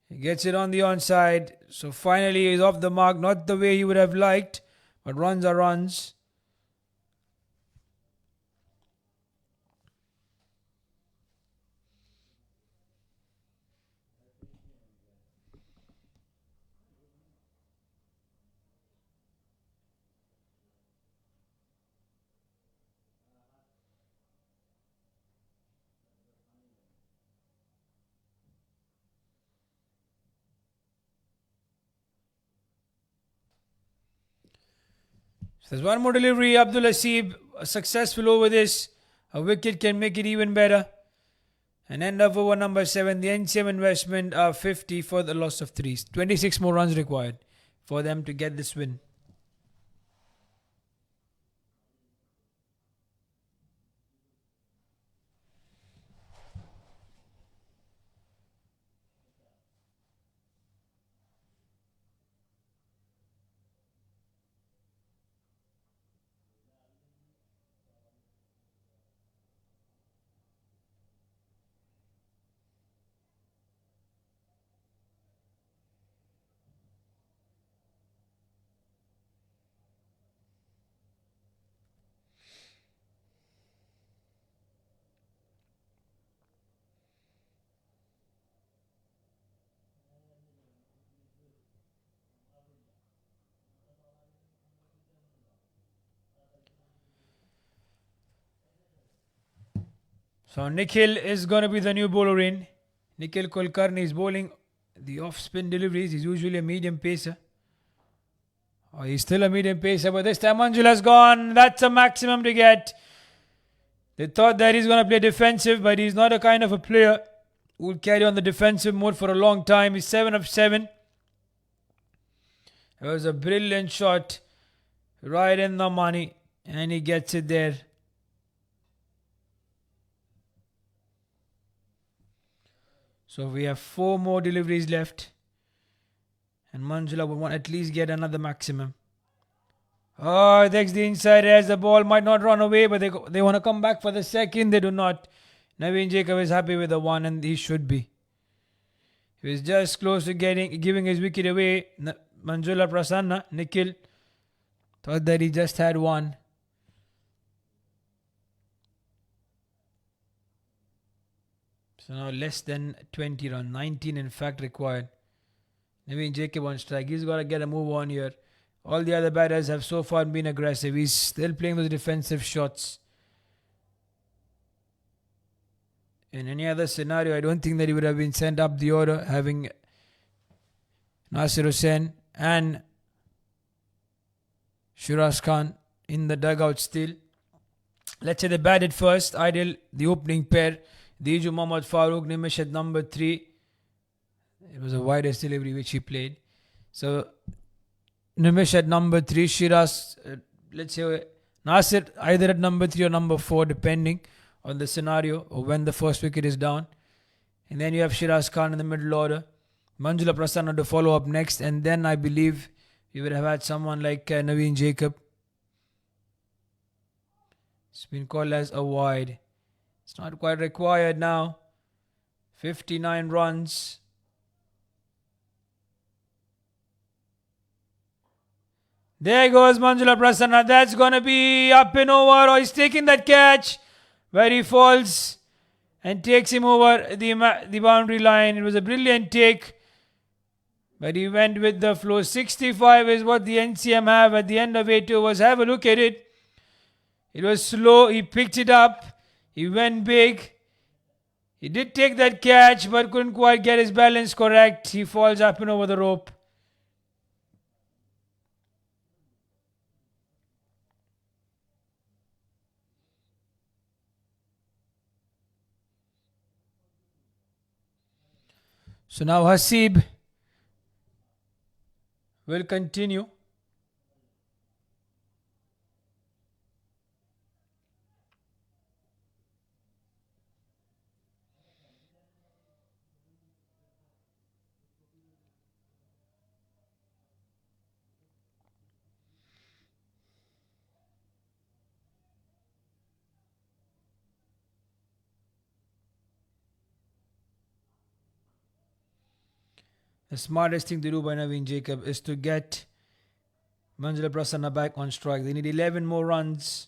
He gets it on the onside, so finally he's off the mark, not the way he would have liked, but runs are runs. There's one more delivery. Abdul Hasib successful over this. A wicket can make it even better. And end of over number 7. The NCM investment are 50 for the loss of 3. 26 more runs required for them to get this win. So Nikhil is going to be the new bowler in. Nikhil Kulkarni is bowling the off-spin deliveries. He's usually a medium pacer. Oh, he's still a medium pacer, but this time Manjula's gone. That's a maximum to get. They thought that he's going to play defensive, but he's not a kind of a player will carry on the defensive mode for a long time. He's 7 of 7. It was a brilliant shot right in the money, and he gets it there. So we have 4 more deliveries left, and Manjula would want at least get another maximum. Oh, that's the inside as the ball might not run away, but they want to come back for the second. They do not. Naveen Jacob is happy with the one, and he should be. He was just close to giving his wicket away. Manjula Prasanna, Nikhil, thought that he just had one. So now less than 20 runs, 19 in fact required. Naveen Jacob on strike. He's got to get a move on here. All the other batters have so far been aggressive. He's still playing those defensive shots. In any other scenario, I don't think that he would have been sent up the order, having Nasir Hussain and Shiraz Khan in the dugout still. Let's say they batted first. Ideal, the opening pair. Diju Mohammad Farooq, Nimish at number 3. It was the widest delivery which he played. So Nimish at number 3, Shiraz, let's say Nasir either at number 3 or number 4, depending on the scenario or when the first wicket is down. And then you have Shiraz Khan in the middle order. Manjula Prasanna to follow up next. And then I believe you would have had someone like Naveen Jacob. It's been called as a wide. It's not quite required now. 59 runs. There goes Manjula Prasanna. That's going to be up and over. Oh, he's taking that catch where he falls and takes him over the boundary line. It was a brilliant take, but he went with the flow. 65 is what the NCM have at the end of 8 overs. Have a look at it. It was slow. He picked it up. He went big. He did take that catch, but couldn't quite get his balance correct. He falls up and over the rope. So now Hasib will continue. The smartest thing to do by Naveen Jacob is to get Manjula Prasanna back on strike. They need 11 more runs.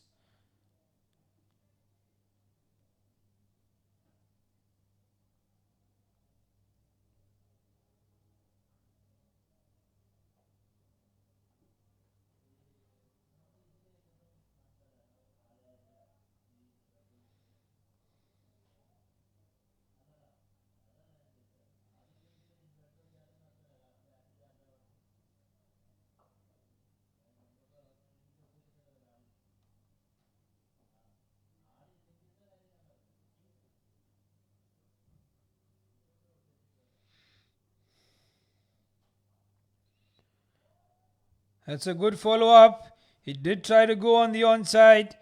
That's a good follow-up. He did try to go on the onside,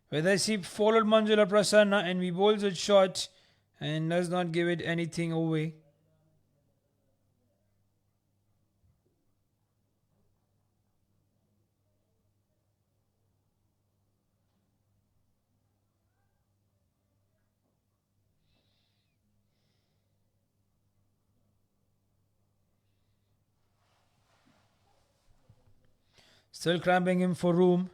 whether he followed Manjula Prasanna and we bowls it short and does not give it anything away. Still cramping him for room.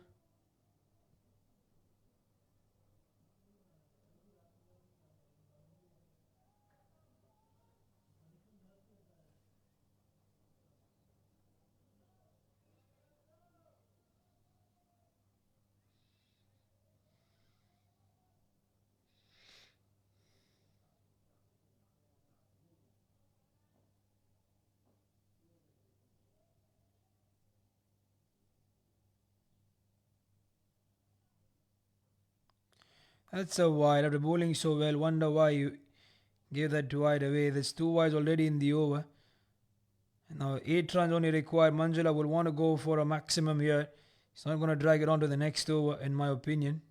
That's a wide. After bowling so well, wonder why you Gave that to wide away. There's 2 wides already in the over. Now 8 runs only required. Manjula will want to go for a maximum here. He's not going to drag it on to the next over, in my opinion.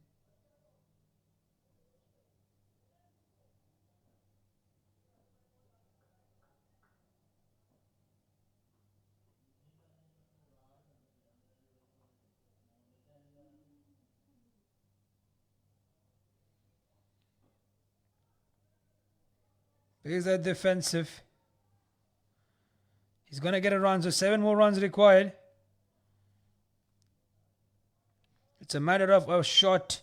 Plays that defensive. He's going to get a run, so 7 more runs required. It's a matter of a shot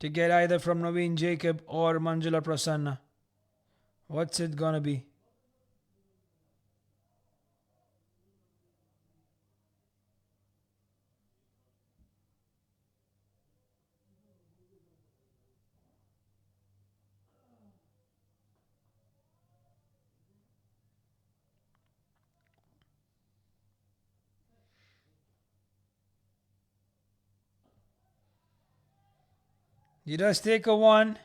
to get either from Naveen Jacob or Manjula Prasanna. What's it going to be? He does take a 1,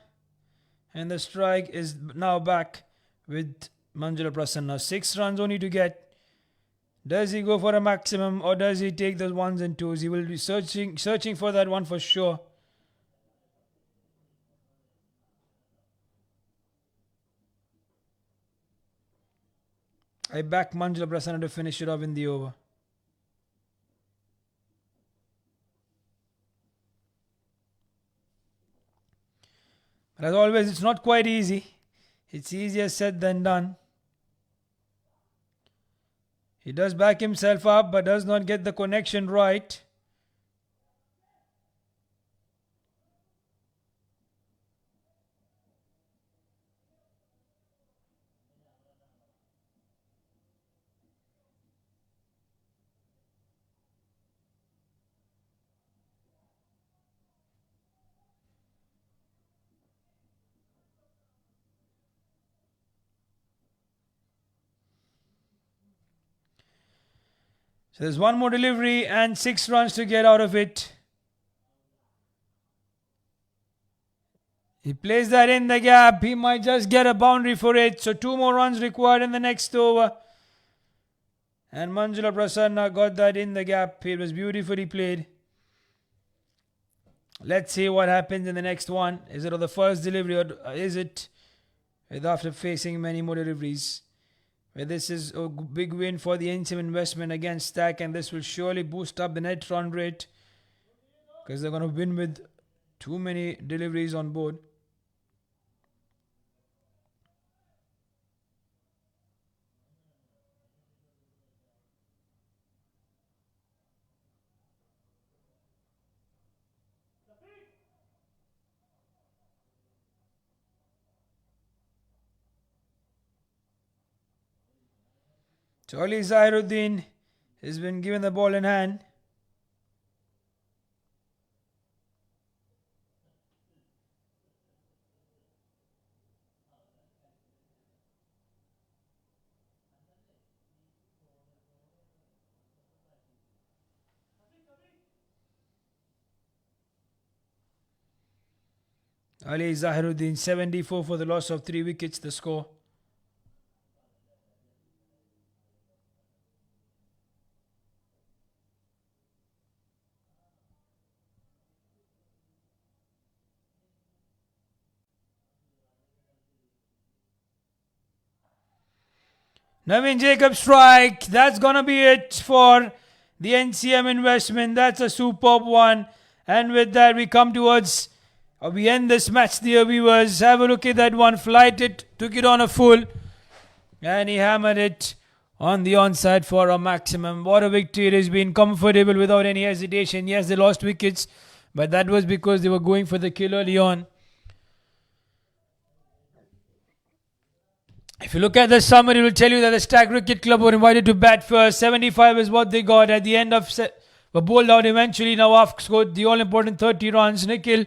and the strike is now back with Manjula Prasanna. 6 runs only to get. Does he go for a maximum, or does he take those 1s and 2s? He will be searching for that one for sure. I back Manjula Prasanna to finish it off in the over. But as always, it's not quite easy. It's easier said than done. He does back himself up, but does not get the connection right. So there's 1 more delivery and 6 runs to get out of it. He plays that in the gap. He might just get a boundary for it. So 2 more runs required in the next over. And Manjula Prasanna got that in the gap. It was beautifully played. Let's see what happens in the next one. Is it on the first delivery, or is it after facing many more deliveries? This is a big win for the NCM investment against Stack, and this will surely boost up the net run rate because they're going to win with too many deliveries on board. So Ali Zahiruddin has been given the ball in hand. Ali Zahiruddin 74 for the loss of 3 wickets, the score. Naveen Jacob strike. That's going to be it for the NCM investment. That's a superb one. And with that, we come towards, we end this match, dear viewers. Have a look at that one. Flight it, took it on a full. And he hammered it on the onside for a maximum. What a victory. It has been comfortable without any hesitation. Yes, they lost wickets, but that was because they were going for the kill early on. If you look at the summary, it will tell you that the Stack Cricket Club were invited to bat first. 75 is what they got at the end of were bowled out eventually. Nawaf scored the all-important 30 runs. Nikhil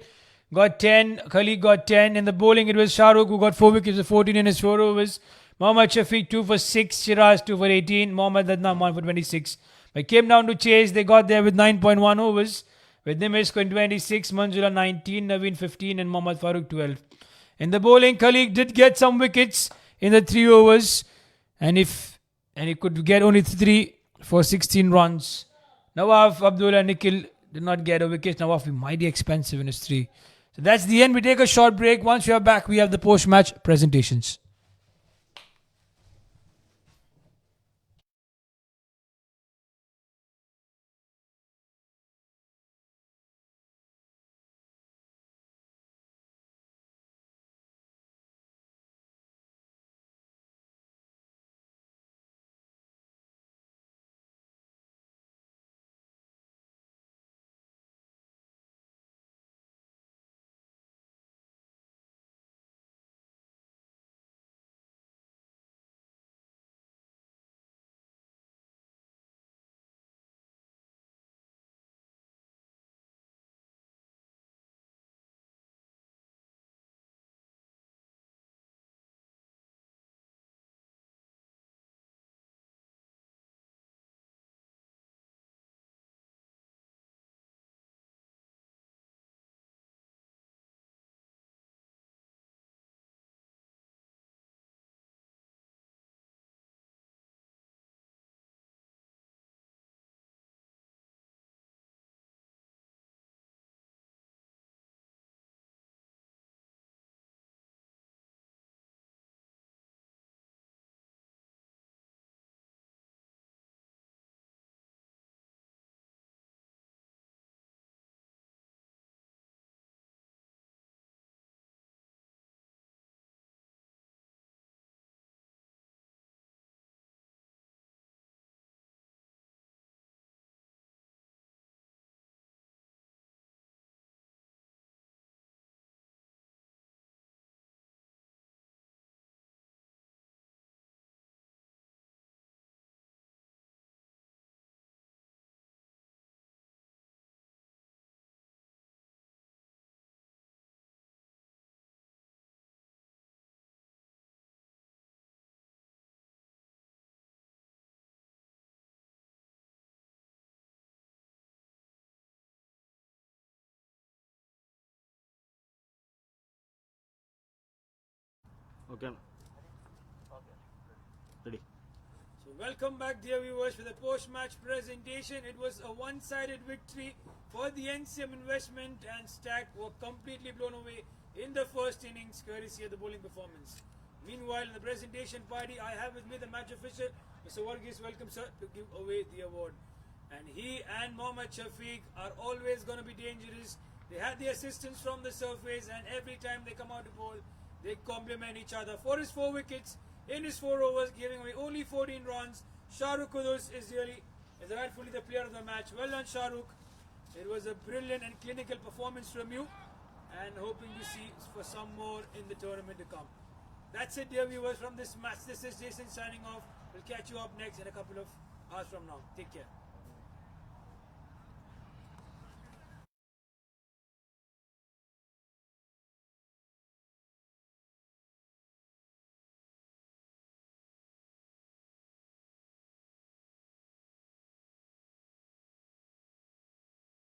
got 10. Khalid got 10. In the bowling, it was Shahrukh who got 4 wickets with 14 in his 4 overs. Mohammad Shafiq 2 for 6. Shiraz 2 for 18. Mohammad Adnan 1 for 26. But it came down to chase. They got there with 9.1 overs. With Nimesh scoring 26, Manjula 19, Naveen 15 and Mohammad Farooq 12. In the bowling, Khalik did get some wickets in the 3 overs, and he could get only 3 for 16 runs. Nawaf, Abdullah, Nikhil did not get a wicket. Nawaf be mighty expensive in his 3. So that's the end. We take a short break. Once we are back, we have the post-match presentations. Okay. Ready. So welcome back, dear viewers, for the post-match presentation. It was a one-sided victory for the NCM Investment, and Stack were completely blown away in the first innings, courtesy of the bowling performance. Meanwhile, in the presentation party, I have with me the match official, Mr. Varghese. Welcome, sir, to give away the award. And he and Mohammad Shafiq are always going to be dangerous. They had the assistance from the surface, and every time they come out to bowl, they complement each other. For his 4 wickets in his 4 overs, giving away only 14 runs, Shahrukh Kudus is rightfully the player of the match. Well done, Shahrukh. It was a brilliant and clinical performance from you, and hoping to see for some more in the tournament to come. That's it, dear viewers, from this match. This is Jason signing off. We'll catch you up next in a couple of hours from now. Take care.